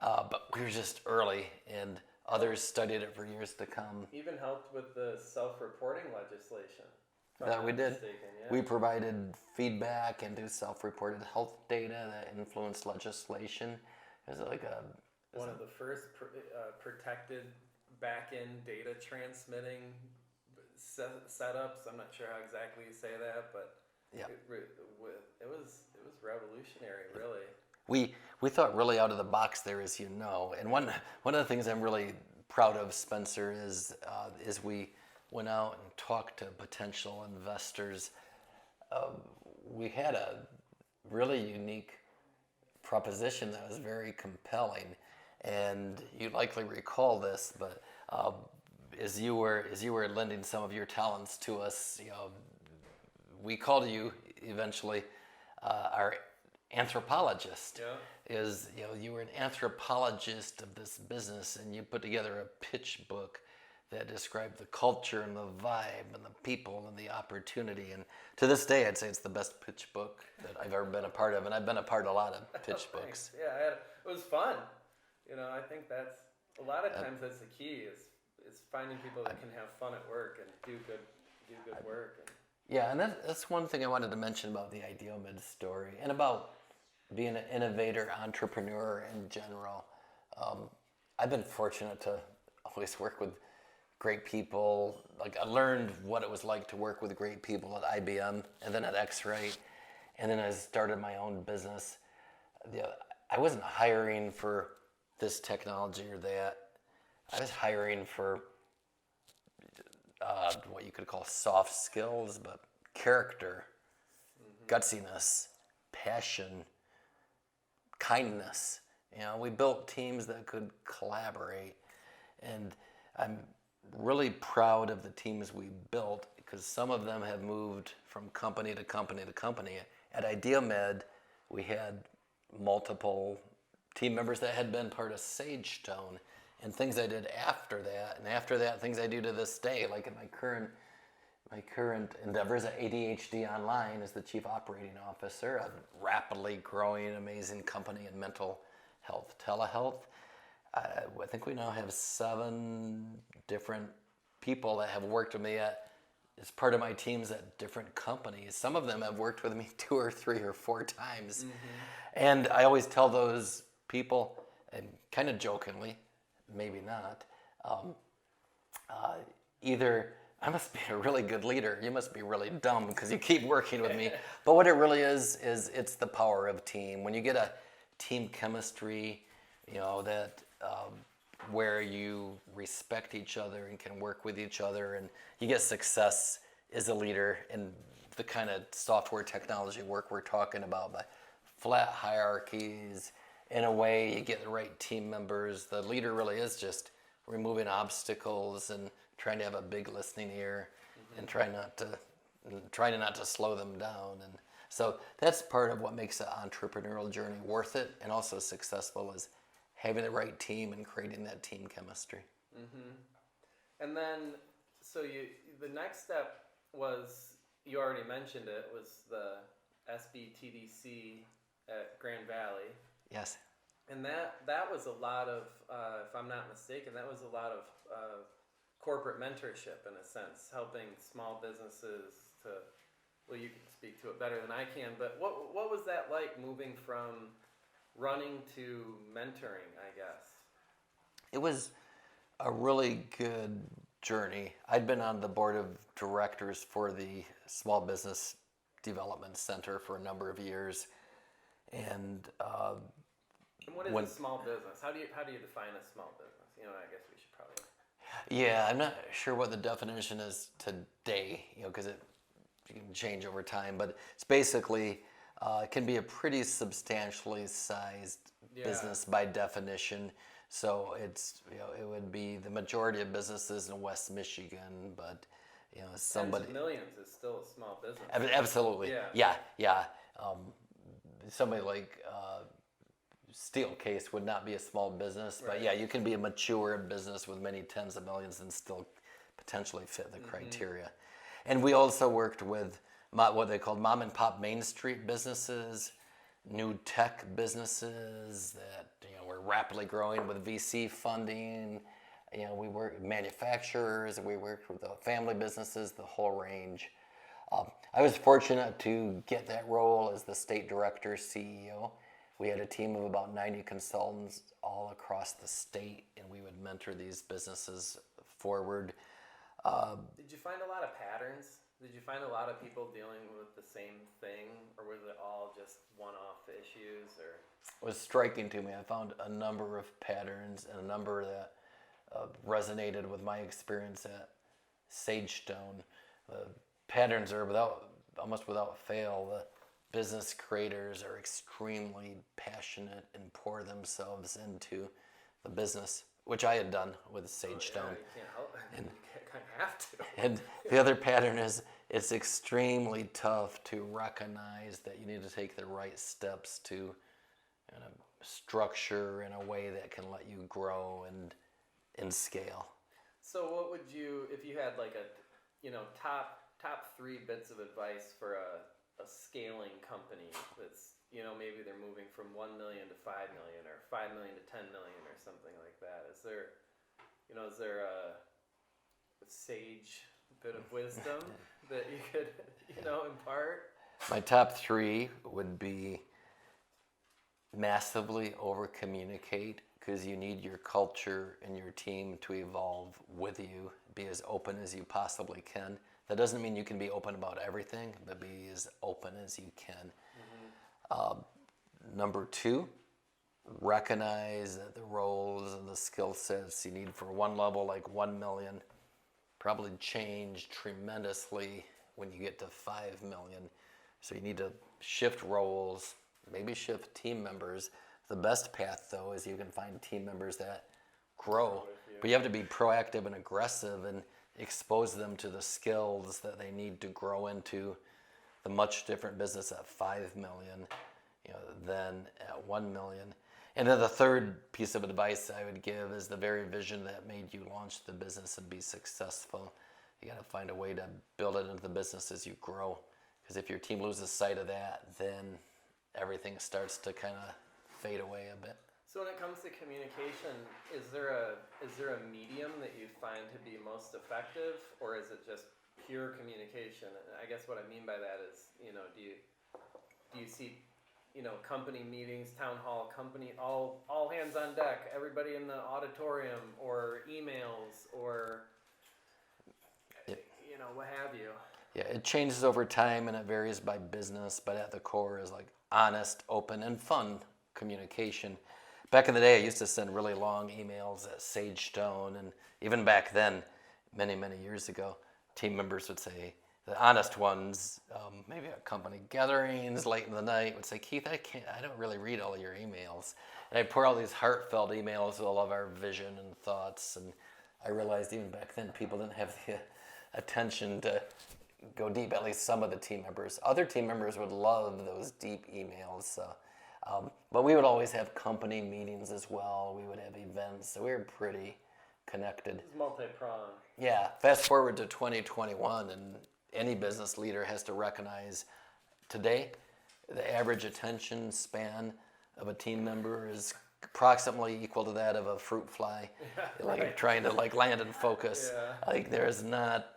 But we were just early, and others studied it for years to come. Even helped with the self-reporting legislation. That we did. Yeah. We provided feedback into self-reported health data that influenced legislation. It was like one of the first protected back-end data transmitting setups. I'm not sure how exactly you say that, but yeah. It was revolutionary, really. We thought really out of the box there, as you know. And one of the things I'm really proud of, Spencer, is we went out and talked to potential investors. We had a really unique proposition that was very compelling, and you likely recall this, but as you were lending some of your talents to us, we called you eventually our anthropologist. Yeah. You were an anthropologist of this business, and you put together a pitch book that described the culture and the vibe and the people and the opportunity. And to this day, I'd say it's the best pitch book that I've ever been a part of. And I've been a part of a lot of pitch books. Yeah, it was fun. I think that's a lot of times that's the key is finding people that can have fun at work and do good work. Yeah, and that's one thing I wanted to mention about the IdeoMed story and about being an innovator, entrepreneur in general. I've been fortunate to always work with great people. Like, I learned what it was like to work with great people at IBM and then at X-Ray, and then I started my own business. I wasn't hiring for this technology or that. I was hiring for what you could call soft skills, but character, gutsiness, passion, kindness. We built teams that could collaborate, and I'm really proud of the teams we built because some of them have moved from company to company to company. At IdeoMed, we had multiple team members that had been part of Sagestone, and things I did after that, and after that, things I do to this day, like in my current endeavors at ADHD Online as the Chief Operating Officer, a rapidly growing, amazing company in mental health telehealth. I think we now have 7 different people that have worked with me as part of my teams at different companies. Some of them have worked with me 2 or 3 or 4 times. And I always tell those people, and kind of jokingly, maybe not, either I must be a really good leader, you must be really dumb because you keep working with me. But what it really is it's the power of team. When you get a team chemistry, that where you respect each other and can work with each other, and you get success as a leader in the kind of software technology work we're talking about, by flat hierarchies. In a way, you get the right team members. The leader really is just removing obstacles and trying to have a big listening ear, and trying not to slow them down. And so that's part of what makes an entrepreneurial journey worth it and also successful, is having the right team and creating that team chemistry. And then, so the next step was, you already mentioned it, was the SBTDC at Grand Valley. Yes. And that was a lot of, if I'm not mistaken, that was a lot of corporate mentorship, in a sense, helping small businesses to, well, you can speak to it better than I can, but what was that like, moving from running to mentoring, I guess? It was a really good journey. I'd been on the board of directors for the Small Business Development Center for a number of years, and what is a small business? How do you define a small business? I guess we should probably. Yeah, I'm not sure what the definition is today, because it can change over time, but it's basically, it can be a pretty substantially sized business by definition. So it's, it would be the majority of businesses in West Michigan, but somebody. Tens of millions is still a small business. Absolutely. Yeah. Somebody like Steelcase would not be a small business, but you can be a mature business with many tens of millions and still potentially fit the criteria. And we also worked with what they called mom and pop Main Street businesses, new tech businesses that were rapidly growing with VC funding. We worked with manufacturers, we worked with the family businesses, the whole range. I was fortunate to get that role as the state director CEO. We had a team of about 90 consultants all across the state, and we would mentor these businesses forward. Did you find a lot of patterns? Did you find a lot of people dealing with the same thing, or was it all just one-off issues? Or it was striking to me. I found a number of patterns and a number that resonated with my experience at Sagestone. The patterns are almost without fail. The business creators are extremely passionate and pour themselves into the business, which I had done with Sagestone. You can't help it. You kind of have to. And the other pattern is, it's extremely tough to recognize that you need to take the right steps to structure in a way that can let you grow and scale. So what would you, if you had like a top 3 bits of advice for a scaling company that's, maybe they're moving from 1 million to 5 million, or 5 million to 10 million, or something like that. Is there a sage bit of wisdom that you could, impart? My top 3 would be massively over communicate, because you need your culture and your team to evolve with you. Be as open as you possibly can. That doesn't mean you can be open about everything, but be as open as you can. Number 2, recognize that the roles and the skill sets you need for one level, like 1 million, probably change tremendously when you get to 5 million. So you need to shift roles, maybe shift team members. The best path, though, is you can find team members that grow, but you have to be proactive and aggressive and expose them to the skills that they need to grow into the much different business at 5 million, than at 1 million. And then the third piece of advice I would give is the very vision that made you launch the business and be successful. You got to find a way to build it into the business as you grow, because if your team loses sight of that, then everything starts to kind of fade away a bit. So when it comes to communication, is there a medium that you find to be most effective, or is it just pure communication? And I guess what I mean by that is, do you see, company meetings, town hall, company, all hands on deck, everybody in the auditorium, or emails, or what have you? Yeah, it changes over time and it varies by business, but at the core is like honest, open, and fun communication. Back in the day, I used to send really long emails at Sagestone, and even back then, many, many years ago, team members would say, the honest ones, maybe at company gatherings late in the night, would say, Keith, I don't really read all of your emails. And I'd pour all these heartfelt emails with all of our vision and thoughts, and I realized even back then people didn't have the attention to go deep, at least some of the team members. Other team members would love those deep emails. But we would always have company meetings as well. We would have events, so we were pretty connected. It's multi-pronged. Yeah, fast forward to 2021, and any business leader has to recognize today the average attention span of a team member is approximately equal to that of a fruit fly, like trying to land and focus. Yeah. Like there is not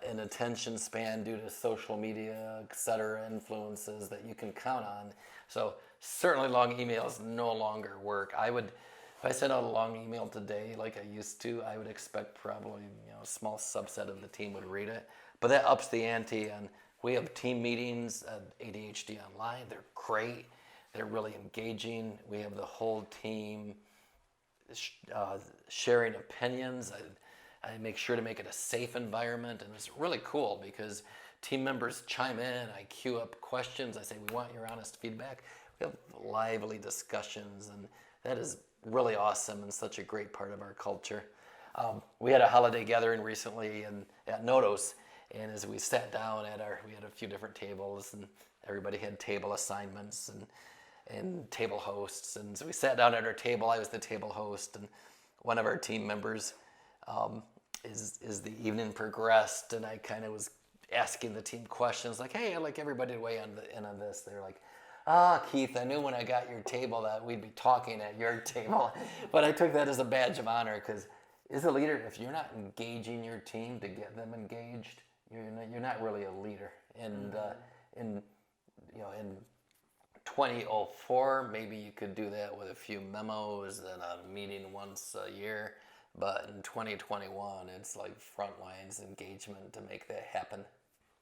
an attention span due to social media, et cetera, influences that you can count on. So certainly long emails no longer work. If I sent out a long email today like I used to, I would expect probably a small subset of the team would read it. But that ups the ante, and we have team meetings at ADHD Online. They're great. They're really engaging. We have the whole team sharing opinions. I make sure to make it a safe environment, and it's really cool because team members chime in. I queue up questions. I say, we want your honest feedback. We have lively discussions, and that is really awesome and such a great part of our culture. We had a holiday gathering recently at Nodos, and as we sat down we had a few different tables, and everybody had table assignments and table hosts. And so we sat down at our table. I was the table host, and one of our team members, as the evening progressed, and I kind of was asking the team questions like, hey, I'd like everybody to weigh in on this. They're like, Keith, I knew when I got your table that we'd be talking at your table. But I took that as a badge of honor because as a leader, if you're not engaging your team to get them engaged, you're not really a leader. And in 2004, maybe you could do that with a few memos and a meeting once a year. But in 2021, it's like front lines engagement to make that happen.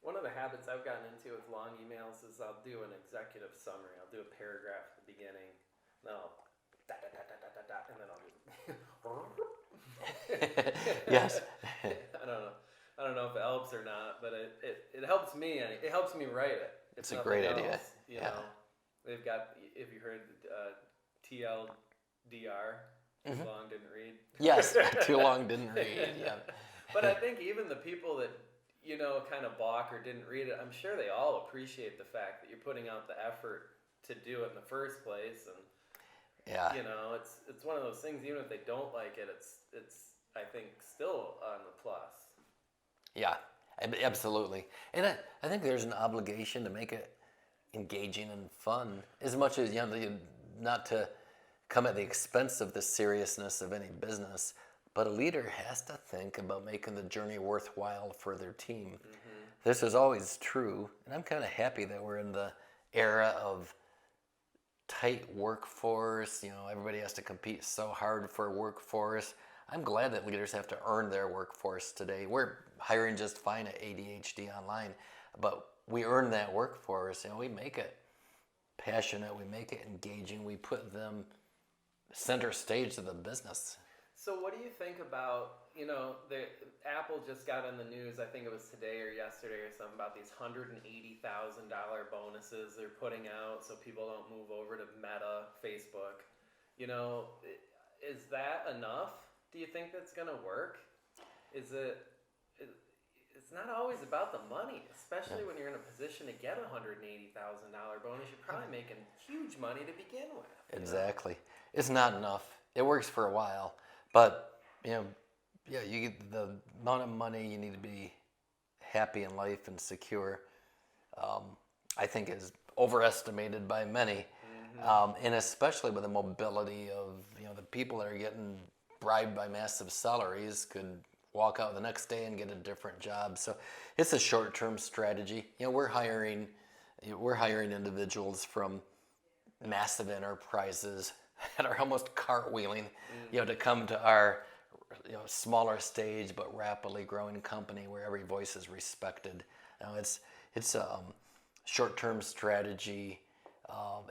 One of the habits I've gotten into with long emails is I'll do an executive summary. I'll do a paragraph at the beginning, then I'll and then I'll do Yes. I don't know if it helps or not, but it helps me. It helps me write it. It's a great idea. You know, they've got, if you heard TLDR, too long didn't read. Yes, too long didn't read. Yeah. But I think even the people that kind of balk or didn't read it, I'm sure they all appreciate the fact that you're putting out the effort to do it in the first place. And yeah, it's one of those things. Even if they don't like it, it's I think still on the plus. Yeah, absolutely. And I think there's an obligation to make it engaging and fun, as much as not to come at the expense of the seriousness of any business. But a leader has to think about making the journey worthwhile for their team. Mm-hmm. This is always true, and I'm kind of happy that we're in the era of tight workforce. Everybody has to compete so hard for a workforce. I'm glad that leaders have to earn their workforce today. We're hiring just fine at ADHD Online, but we earn that workforce. We make it passionate, we make it engaging, we put them center stage of the business. So what do you think about, Apple just got in the news, I think it was today or yesterday or something, about these $180,000 bonuses they're putting out so people don't move over to Meta, Facebook. Is that enough? Do you think that's going to work? It's not always about the money, especially when you're in a position to get a $180,000 bonus. You're probably making huge money to begin with. Exactly. It's not enough. It works for a while. But, you get the amount of money you need to be happy in life and secure, I think is overestimated by many. Mm-hmm. And especially with the mobility of, the people that are getting bribed by massive salaries could walk out the next day and get a different job. So it's a short-term strategy. We're hiring individuals from massive enterprises that are almost cartwheeling, to come to our, smaller stage but rapidly growing company where every voice is respected. It's a short-term strategy,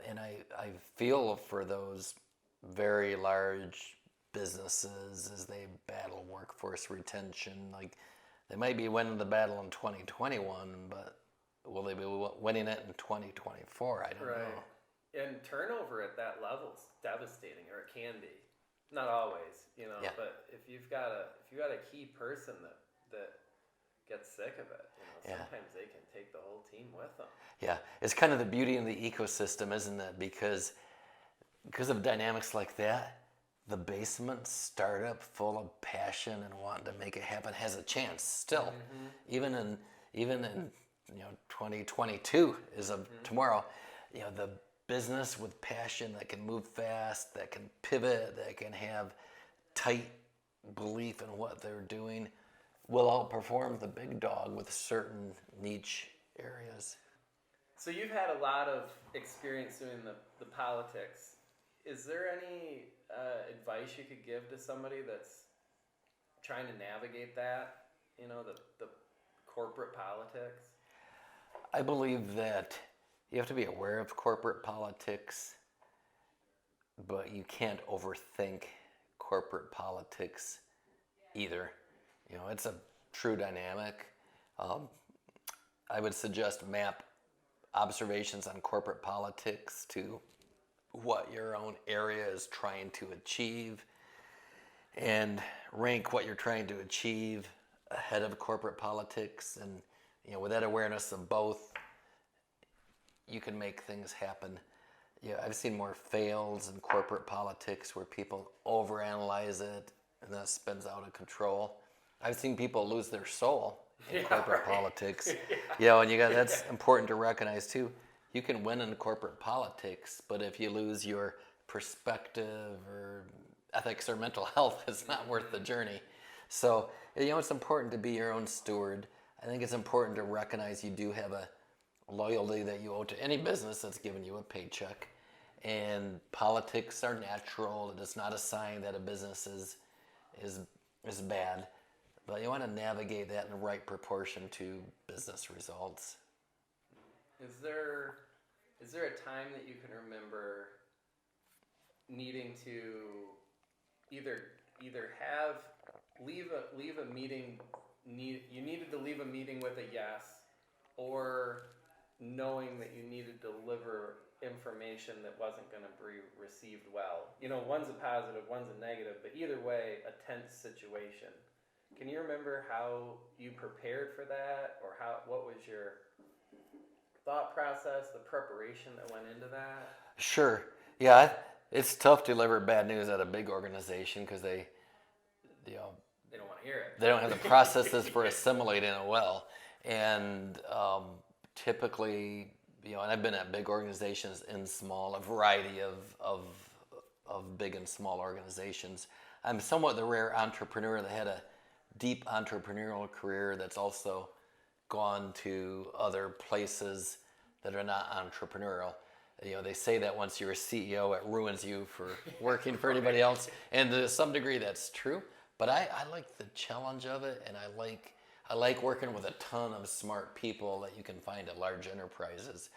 and I feel for those very large businesses as they battle workforce retention. Like they might be winning the battle in 2021, but will they be winning it in 2024? I don't know. And turnover at that level is devastating, or it can be. Not always, Yeah. but if you've got a key person that gets sick of it, Yeah. sometimes they can take the whole team with them. Yeah, it's kind of the beauty of the ecosystem, isn't it? Because of dynamics like that, the basement startup full of passion and wanting to make it happen has a chance still. Even in 2022 is of tomorrow. The business with passion that can move fast, that can pivot, that can have tight belief in what they're doing will outperform the big dog with certain niche areas. So you've had a lot of experience doing the politics. Is there any advice you could give to somebody that's trying to navigate that, the corporate politics? I believe that you have to be aware of corporate politics, but you can't overthink corporate politics either. It's a true dynamic. I would suggest map observations on corporate politics to what your own area is trying to achieve and rank what you're trying to achieve ahead of corporate politics. And with that awareness of both, you can make things happen. I've seen more fails in corporate politics where people overanalyze it and then it spins out of control. I've seen people lose their soul in corporate politics. And that's important to recognize too. You can win in corporate politics, but if you lose your perspective or ethics or mental health, it's not worth the journey. So, it's important to be your own steward. I think it's important to recognize you do have a loyalty that you owe to any business that's giving you a paycheck. And politics are natural. It is not a sign that a business is bad. But you want to navigate that in the right proportion to business results. Is there a time that you can remember needing to either leave a meeting, you needed to leave a meeting with a yes, or knowing that you needed to deliver information that wasn't going to be received well? One's a positive, one's a negative, but either way, a tense situation. Can you remember how you prepared for that, or what was your thought process, the preparation that went into that? Sure. Yeah, it's tough to deliver bad news at a big organization because they don't want to hear it. They don't have the processes for assimilating it well. And typically, and I've been at big organizations and small, a variety of big and small organizations. I'm somewhat the rare entrepreneur that had a deep entrepreneurial career that's also gone to other places that are not entrepreneurial. They say that once you're a CEO, it ruins you for working for anybody else, and to some degree that's true. But I like the challenge of it, and I like working with a ton of smart people that you can find at large enterprises.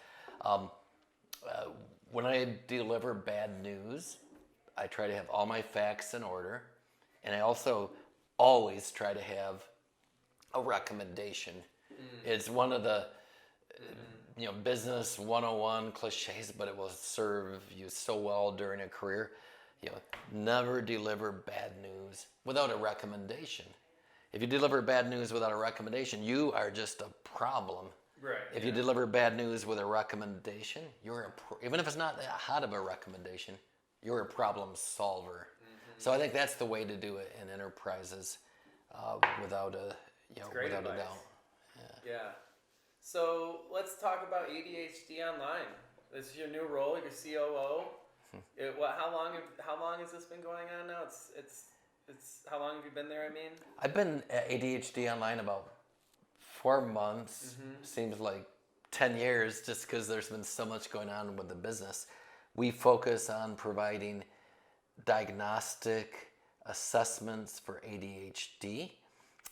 When I deliver bad news, I try to have all my facts in order, and I also always try to have a recommendation. It's one of the business 101 cliches, but it will serve you so well during a career. Never deliver bad news without a recommendation. If you deliver bad news without a recommendation, you are just a problem. Right. If you deliver bad news with a recommendation, even if it's not that hot of a recommendation, you're a problem solver. So I think that's the way to do it in enterprises, without a doubt. Yeah. So let's talk about ADHD Online. This is your new role, your COO. How long has this been going on now? It's how long have you been there? I've been at ADHD Online about 4 months. Seems like 10 years, just because there's been so much going on with the business. We focus on providing diagnostic assessments for ADHD.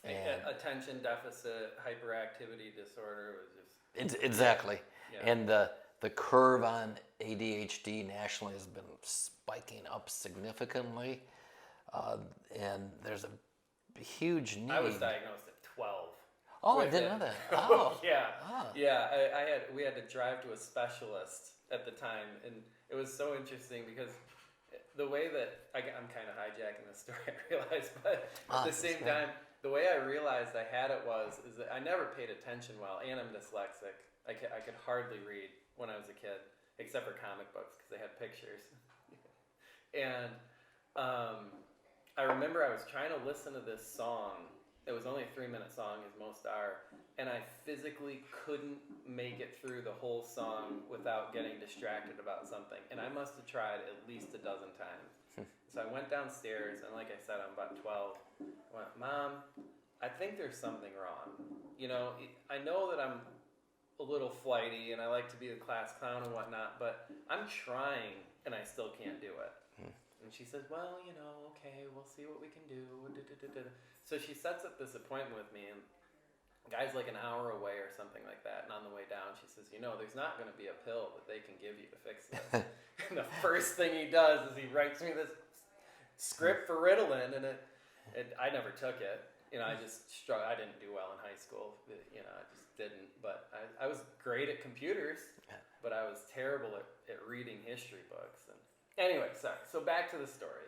And attention deficit hyperactivity disorder was just exactly. Yeah. And the curve on ADHD nationally has been spiking up significantly, and there's a huge need. I was diagnosed at 12. Oh, I didn't know that. Oh, yeah, ah. yeah. We had to drive to a specialist at the time, and it was so interesting because the way that I'm kind of hijacking the story, I realize, but at the same time, the way I realized I had it is that I never paid attention well, and I'm dyslexic. I could hardly read when I was a kid, except for comic books because they had pictures. And I remember I was trying to listen to this song. It was only a 3-minute song, as most are, and I physically couldn't make it through the whole song without getting distracted about something. And I must have tried at least a dozen times. So I went downstairs, and like I said, I'm about 12. I went, Mom, I think there's something wrong. You know, I know that I'm a little flighty, and I like to be the class clown and whatnot, but I'm trying, and I still can't do it. And she says, well, you know, okay, we'll see what we can do. So she sets up this appointment with me, and the guy's like an hour away or something like that. And on the way down, she says, you know, there's not going to be a pill that they can give you to fix this. And the first thing he does is he writes me this script for Ritalin, and I never took it. You know, I just struggled. I didn't do well in high school. You know, I just didn't. But I was great at computers, but I was terrible at reading history books. And anyway, sorry. So back to the story.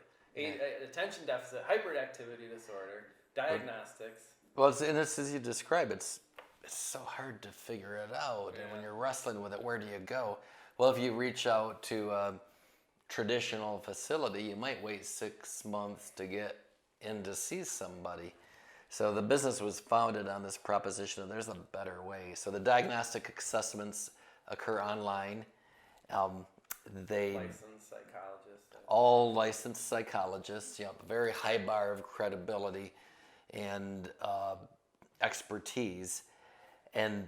Attention deficit, hyperactivity disorder, diagnostics. Well, and it's as you describe, it's so hard to figure it out. And when you're wrestling with it, where do you go? Well, if you reach out to a traditional facility, you might wait 6 months to get in to see somebody. So the business was founded on this proposition of there's a better way. So the diagnostic assessments occur online. Licensed psychologists. All licensed psychologists, very high bar of credibility and expertise. And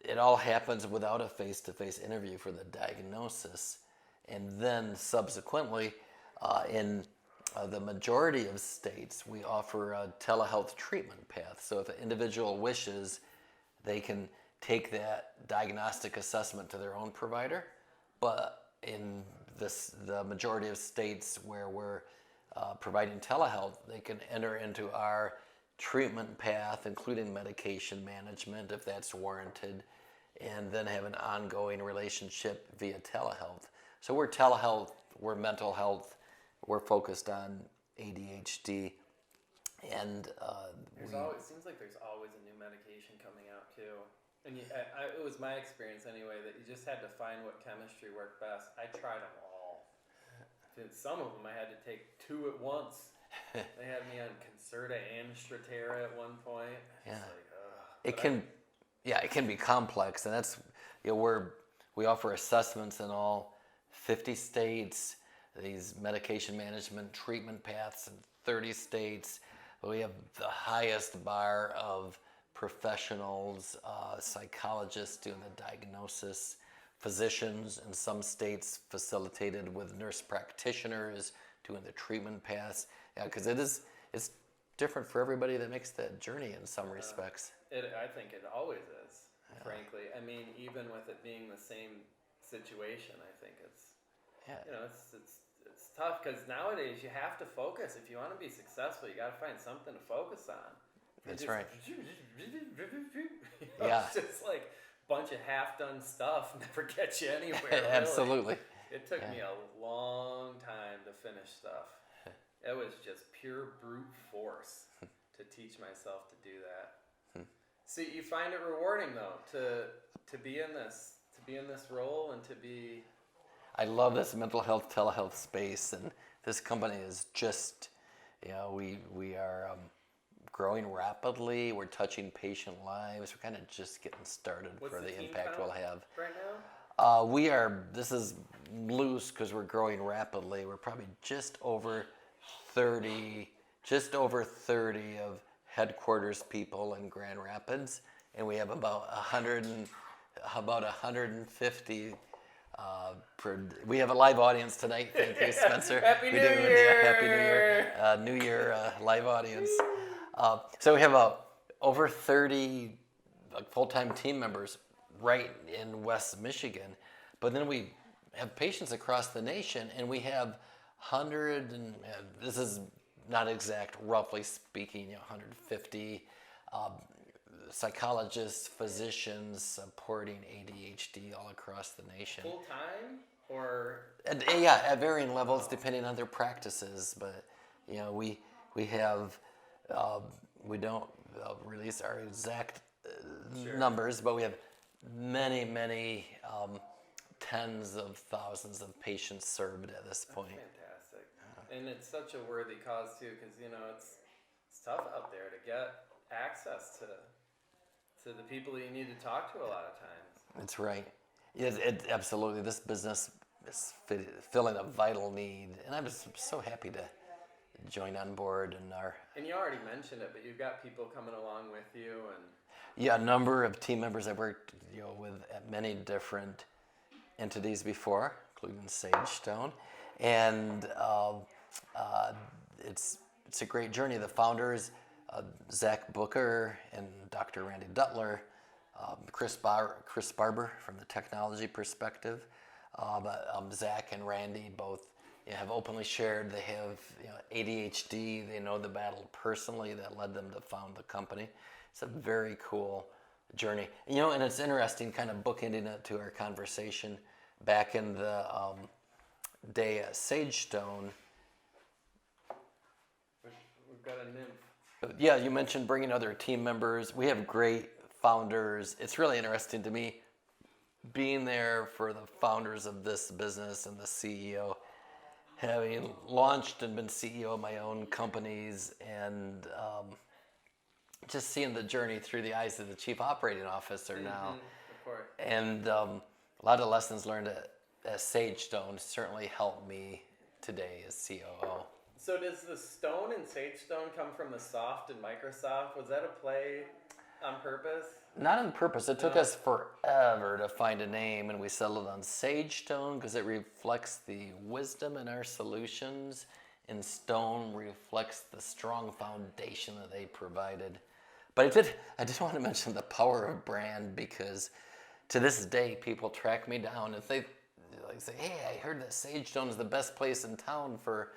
it all happens without a face-to-face interview for the diagnosis. And then subsequently, in the majority of states, we offer a telehealth treatment path. So if an individual wishes, they can take that diagnostic assessment to their own provider. But in the majority of states where we're providing telehealth, they can enter into our treatment path, including medication management if that's warranted, and then have an ongoing relationship via telehealth. So we're telehealth, we're mental health, we're focused on ADHD, and it seems like there's always a new medication coming out too. And it was my experience anyway that you just had to find what chemistry worked best. I tried them all. And some of them I had to take 2 at once. They had me on Concerta and Strattera at one point. It can be complex, and that's we offer assessments in all 50 states. These medication management treatment paths in 30 states. We have the highest bar of professionals, psychologists doing the diagnosis, physicians in some states facilitated with nurse practitioners doing the treatment paths. Because it's different for everybody that makes that journey in some respects. I think it always is, frankly. I mean, even with it being the same situation, I think it's tough because nowadays you have to focus. If you want to be successful, you got to find something to focus on. That's right. It's just like a bunch of half-done stuff never gets you anywhere. Really. Absolutely. It took me a long time to finish stuff. It was just pure brute force to teach myself to do that. So you find it rewarding though to be in this role and to be. I love this mental health telehealth space, and this company is just, we are growing rapidly. We're touching patient lives. We're kind of just getting started for the impact we'll have. Right now? This is loose because we're growing rapidly. We're probably just over 30 of headquarters people in Grand Rapids, and we have about 150. We have a live audience tonight. Thank you, Spencer. Happy New Year! Happy New Year! New Year live audience. So we have over 30 full-time team members right in West Michigan, but then we have patients across the nation, and we have 100, and this is not exact, roughly speaking, 150 psychologists, physicians supporting ADHD all across the nation. Full time or? Yeah, at varying levels depending on their practices. But we have we don't release our exact numbers, but we have many tens of thousands of patients served at this point. That's fantastic, and it's such a worthy cause too, because it's tough out there to get access to the people that you need to talk to a lot of times. That's right. It absolutely. This business is filling a vital need, and I'm just so happy to join on board. And you already mentioned it, but you've got people coming along with you, and yeah, a number of team members I've worked with at many different entities before, including Sagestone, and it's a great journey. The founders, Zach Booker and Dr. Randy Duttler, Chris Barber from the technology perspective. Zach and Randy both have openly shared they have ADHD. They know the battle personally that led them to found the company. It's a very cool journey. And it's interesting, kind of bookending it to our conversation back in the day at Sagestone. We've got a nymph. Yeah, you mentioned bringing other team members. We have great founders. It's really interesting to me being there for the founders of this business and the CEO, having launched and been CEO of my own companies, and just seeing the journey through the eyes of the chief operating officer now. Of course. And a lot of lessons learned at Sagestone certainly helped me today as COO. So does the stone in Sagestone come from the soft in Microsoft? Was that a play on purpose? Not on purpose. It took us forever to find a name, and we settled on Sagestone because it reflects the wisdom in our solutions, and stone reflects the strong foundation that they provided. But I did want to mention the power of brand, because to this day people track me down if they say, "Hey, I heard that Sagestone is the best place in town for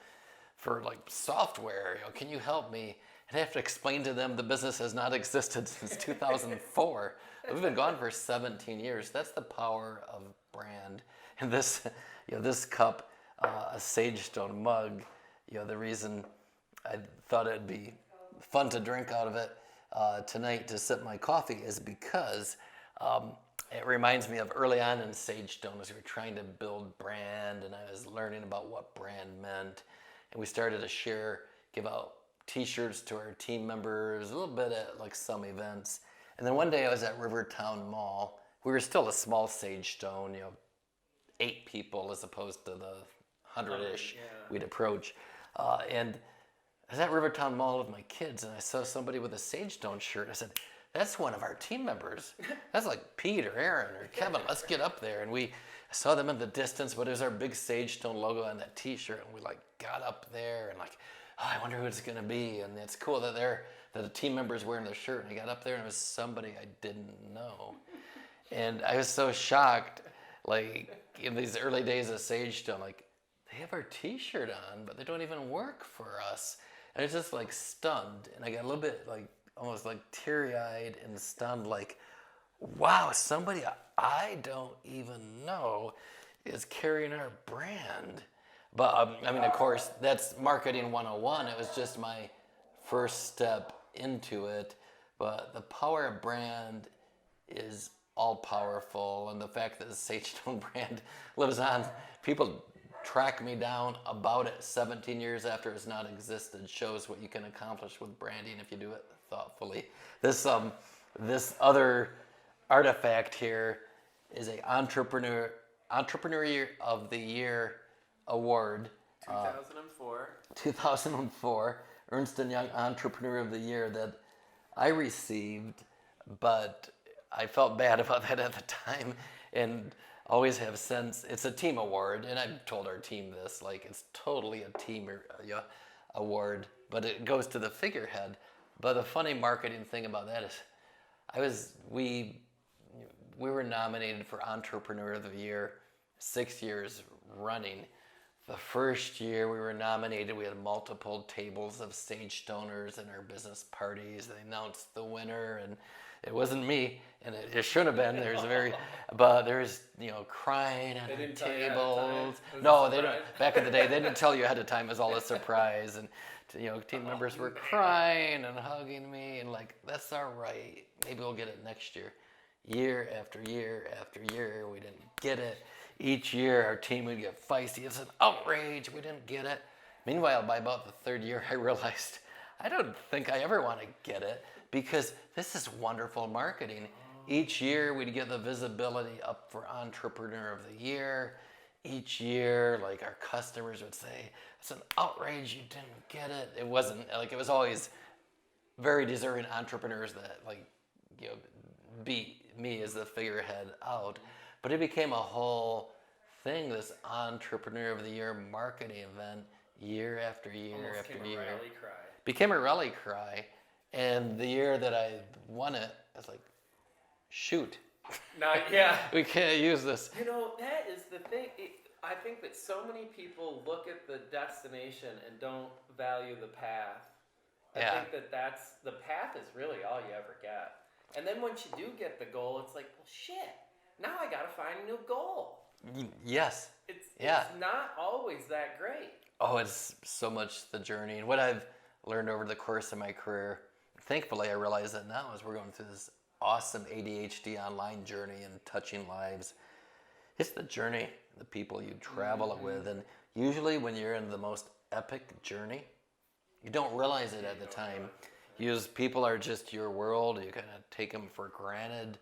like software. Can you help me?" And I have to explain to them the business has not existed since 2004. We've been gone for 17 years. That's the power of brand. And this, this cup, a Sagestone mug, the reason I thought it'd be fun to drink out of it tonight to sip my coffee is because it reminds me of early on in Sagestone as we were trying to build brand, and I was learning about what brand meant. And we started to give out T-shirts to our team members, a little bit at like some events. And then one day I was at Rivertown Mall. We were still a small Sagestone, 8 people as opposed to the 100-ish we'd approach. And I was at Rivertown Mall with my kids, and I saw somebody with a Sagestone shirt. I said, "That's one of our team members. That's like Pete or Aaron or Kevin. Let's get up there." And I saw them in the distance, but it was our big Sagestone logo on that T-shirt, and we got up there and I wonder who it's gonna be. And it's cool that the team members wearing their shirt. And I got up there and it was somebody I didn't know, and I was so shocked. In these early days of Sagestone, they have our T-shirt on, but they don't even work for us. And I was just stunned, and I got a little bit almost teary-eyed and stunned, wow, somebody I don't even know is carrying our brand. But of course, that's marketing 101. It was just my first step into it. But the power of brand is all powerful, and the fact that the Sagestone brand lives on, people track me down about it 17 years after it's not existed, shows what you can accomplish with branding if you do it thoughtfully. This other artifact here is a Entrepreneur of the Year award. 2004 Ernst & Young Entrepreneur of the Year that I received, but I felt bad about that at the time and always have since. It's a team award, and I've told our team this, it's totally a team award, but it goes to the figurehead. But the funny marketing thing about that is we were nominated for Entrepreneur of the Year 6 years running. The first year we were nominated, we had multiple tables of stage stoners in our business parties. They announced the winner, and it wasn't me, and it should have been. But there's crying at the tables. No, they don't. Back in the day, they didn't tell you ahead of time. It was all a surprise, and team members were crying and hugging me, and like, that's all right. Maybe we'll get it next year. Year after year after year, we didn't get it. Each year, our team would get feisty. It's an outrage. We didn't get it. Meanwhile, by about the third year, I realized I don't think I ever want to get it, because this is wonderful marketing. Each year, we'd get the visibility up for Entrepreneur of the Year. Each year, like, our customers would say, it's an outrage you didn't get it. It wasn't. Like, it was always very deserving entrepreneurs that, like, beat me as the figurehead out. But it became a whole thing, this Entrepreneur of the Year marketing event, year after year after year. Became a rally cry. Became a rally cry. And the year that I won it, I was like, shoot. Yeah. We can't use this. That is the thing. I think that so many people look at the destination and don't value the path. I think that's the path is really all you ever get. And then once you do get the goal, it's like, well, shit. Now I got to find a new goal. Yes. It's not always that great. Oh, it's so much the journey. And what I've learned over the course of my career, thankfully I realize that now as we're going through this awesome ADHD Online journey and touching lives, it's the journey, the people you travel it with. And usually when you're in the most epic journey, you don't realize it at the time. People are just your world. You kind of take them for granted.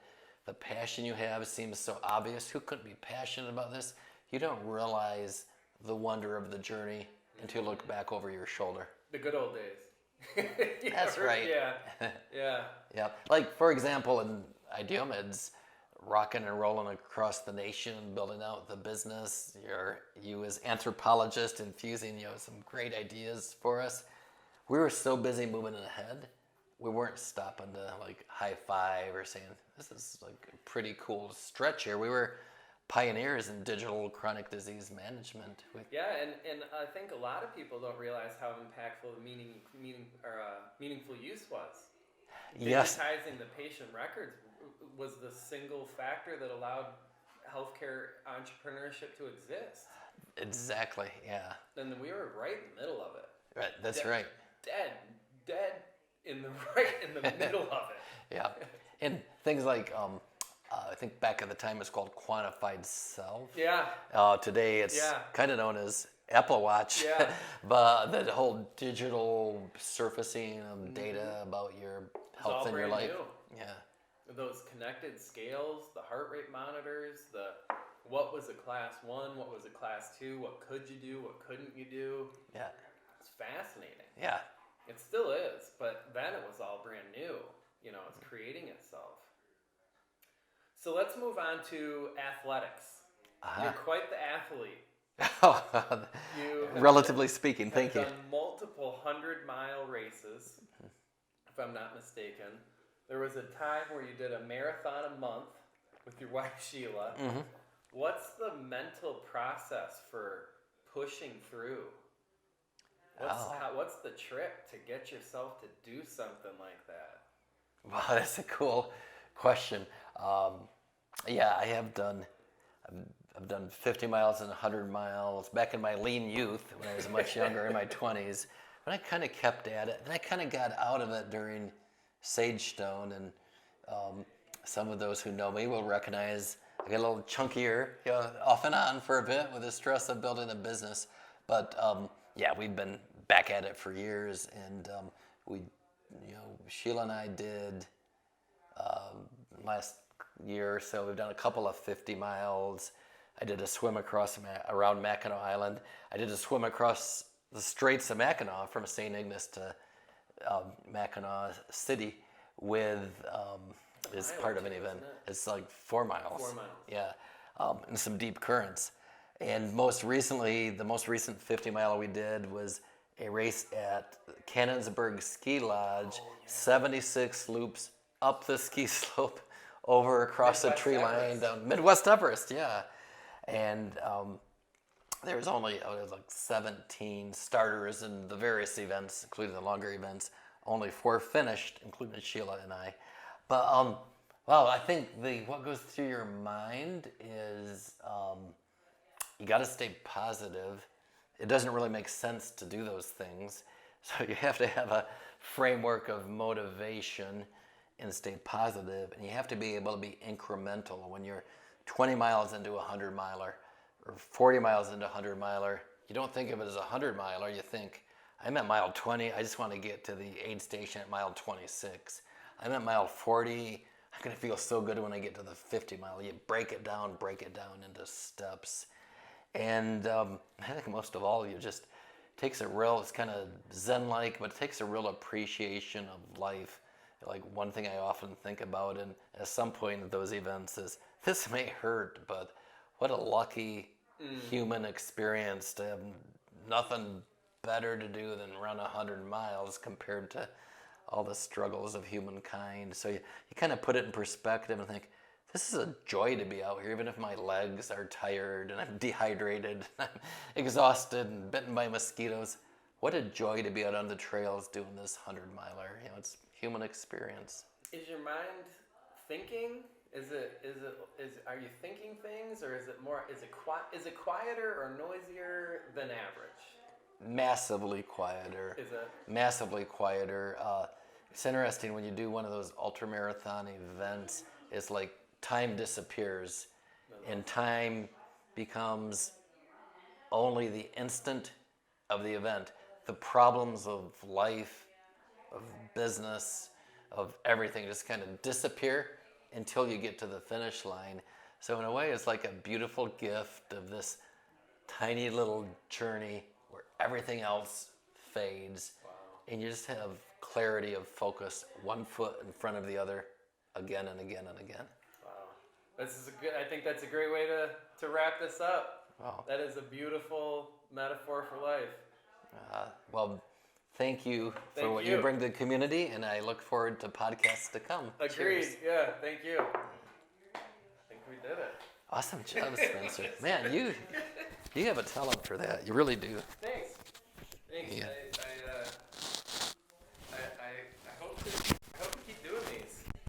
The passion you have seems so obvious. Who couldn't be passionate about this? You don't realize the wonder of the journey until you look back over your shoulder. The good old days. That's right. Yeah. Like, for example, in Ideomed's rocking and rolling across the nation, building out the business. You as anthropologist infusing some great ideas for us. We were so busy moving ahead, we weren't stopping to like high five or saying, this is like a pretty cool stretch here. We were pioneers in digital chronic disease management. And I think a lot of people don't realize how impactful the meaningful use was. Yes. Digitizing the patient records was the single factor that allowed healthcare entrepreneurship to exist. Exactly, yeah. And we were right in the middle of it. Right, that's right. Dead in the middle of it. Yeah, and things like I think back at the time it was called quantified self. Yeah. Today it's kind of known as Apple Watch. Yeah. But the whole digital surfacing of data about your health in your life. New. Yeah. Those connected scales, the heart rate monitors, what was a class 1, what was a class 2, what could you do, what couldn't you do. Yeah. It's fascinating. Yeah. It still is, but then it was all brand new. It's creating itself. So let's move on to athletics. You're quite the athlete. Relatively speaking, thank you. You've done multiple 100-mile races, if I'm not mistaken. There was a time where you did a marathon a month with your wife, Sheila. Mm-hmm. What's the mental process for pushing through? What's the trick to get yourself to do something like that? Wow, that's a cool question. I have done. I've done 50 miles and 100 miles back in my lean youth when I was much younger, in my 20s. But I kind of kept at it, and I kind of got out of it during Sagestone. And some of those who know me will recognize I got a little chunkier, off and on for a bit with the stress of building a business. But we've been back at it for years, and Sheila and I did last year or so. We've done a couple of 50 miles. I did a swim around Mackinac Island. I did a swim across the Straits of Mackinac from St. Ignace to Mackinac City with is part of an event. It's like 4 miles. 4 miles. Yeah, and some deep currents. And most recently, the most recent 50 mile we did was a race at Cannonsburg Ski Lodge, 76 loops up the ski slope, over across the tree line, down Midwest Everest, yeah. And there was only it was like 17 starters in the various events, including the longer events. Only 4 finished, including Sheila and I. But well, I think what goes through your mind is you got to stay positive. It doesn't really make sense to do those things, so you have to have a framework of motivation and stay positive. And you have to be able to be incremental. When you're 20 miles into a 100-miler or 40 miles into a 100-miler, you don't think of it as a 100-miler. You think, I'm at mile 20. I just want to get to the aid station at mile 26. I'm at mile 40. I'm going to feel so good when I get to the 50-mile. You break it down into steps. And I think most of all, you just takes a real, it's kind of Zen-like, but it takes a real appreciation of life. Like one thing I often think about, and at some point at those events, is this may hurt, but what a lucky human experience to have nothing better to do than run 100 miles compared to all the struggles of humankind. So you kind of put it in perspective and think, this is a joy to be out here, even if my legs are tired and I'm dehydrated, and I'm exhausted and bitten by mosquitoes. What a joy to be out on the trails doing this 100-miler. You know, it's human experience. Is your mind thinking? Are you thinking things, or is it quieter or noisier than average? Massively quieter. Is it? Massively quieter. It's interesting when you do one of those ultramarathon events, it's like time disappears and time becomes only the instant of the event. The problems of life, of business, of everything just kind of disappear until you get to the finish line. So in a way, it's like a beautiful gift of this tiny little journey where everything else fades. Wow. And you just have clarity of focus, one foot in front of the other, again and again and again. Wow. I think that's a great way to wrap this up. Wow. That is a beautiful metaphor for life. Well, thank you for what you bring to the community, and I look forward to podcasts to come. Agreed. Cheers. Yeah, thank you. I think we did it. Awesome job, Spencer. Man, you have a talent for that. You really do.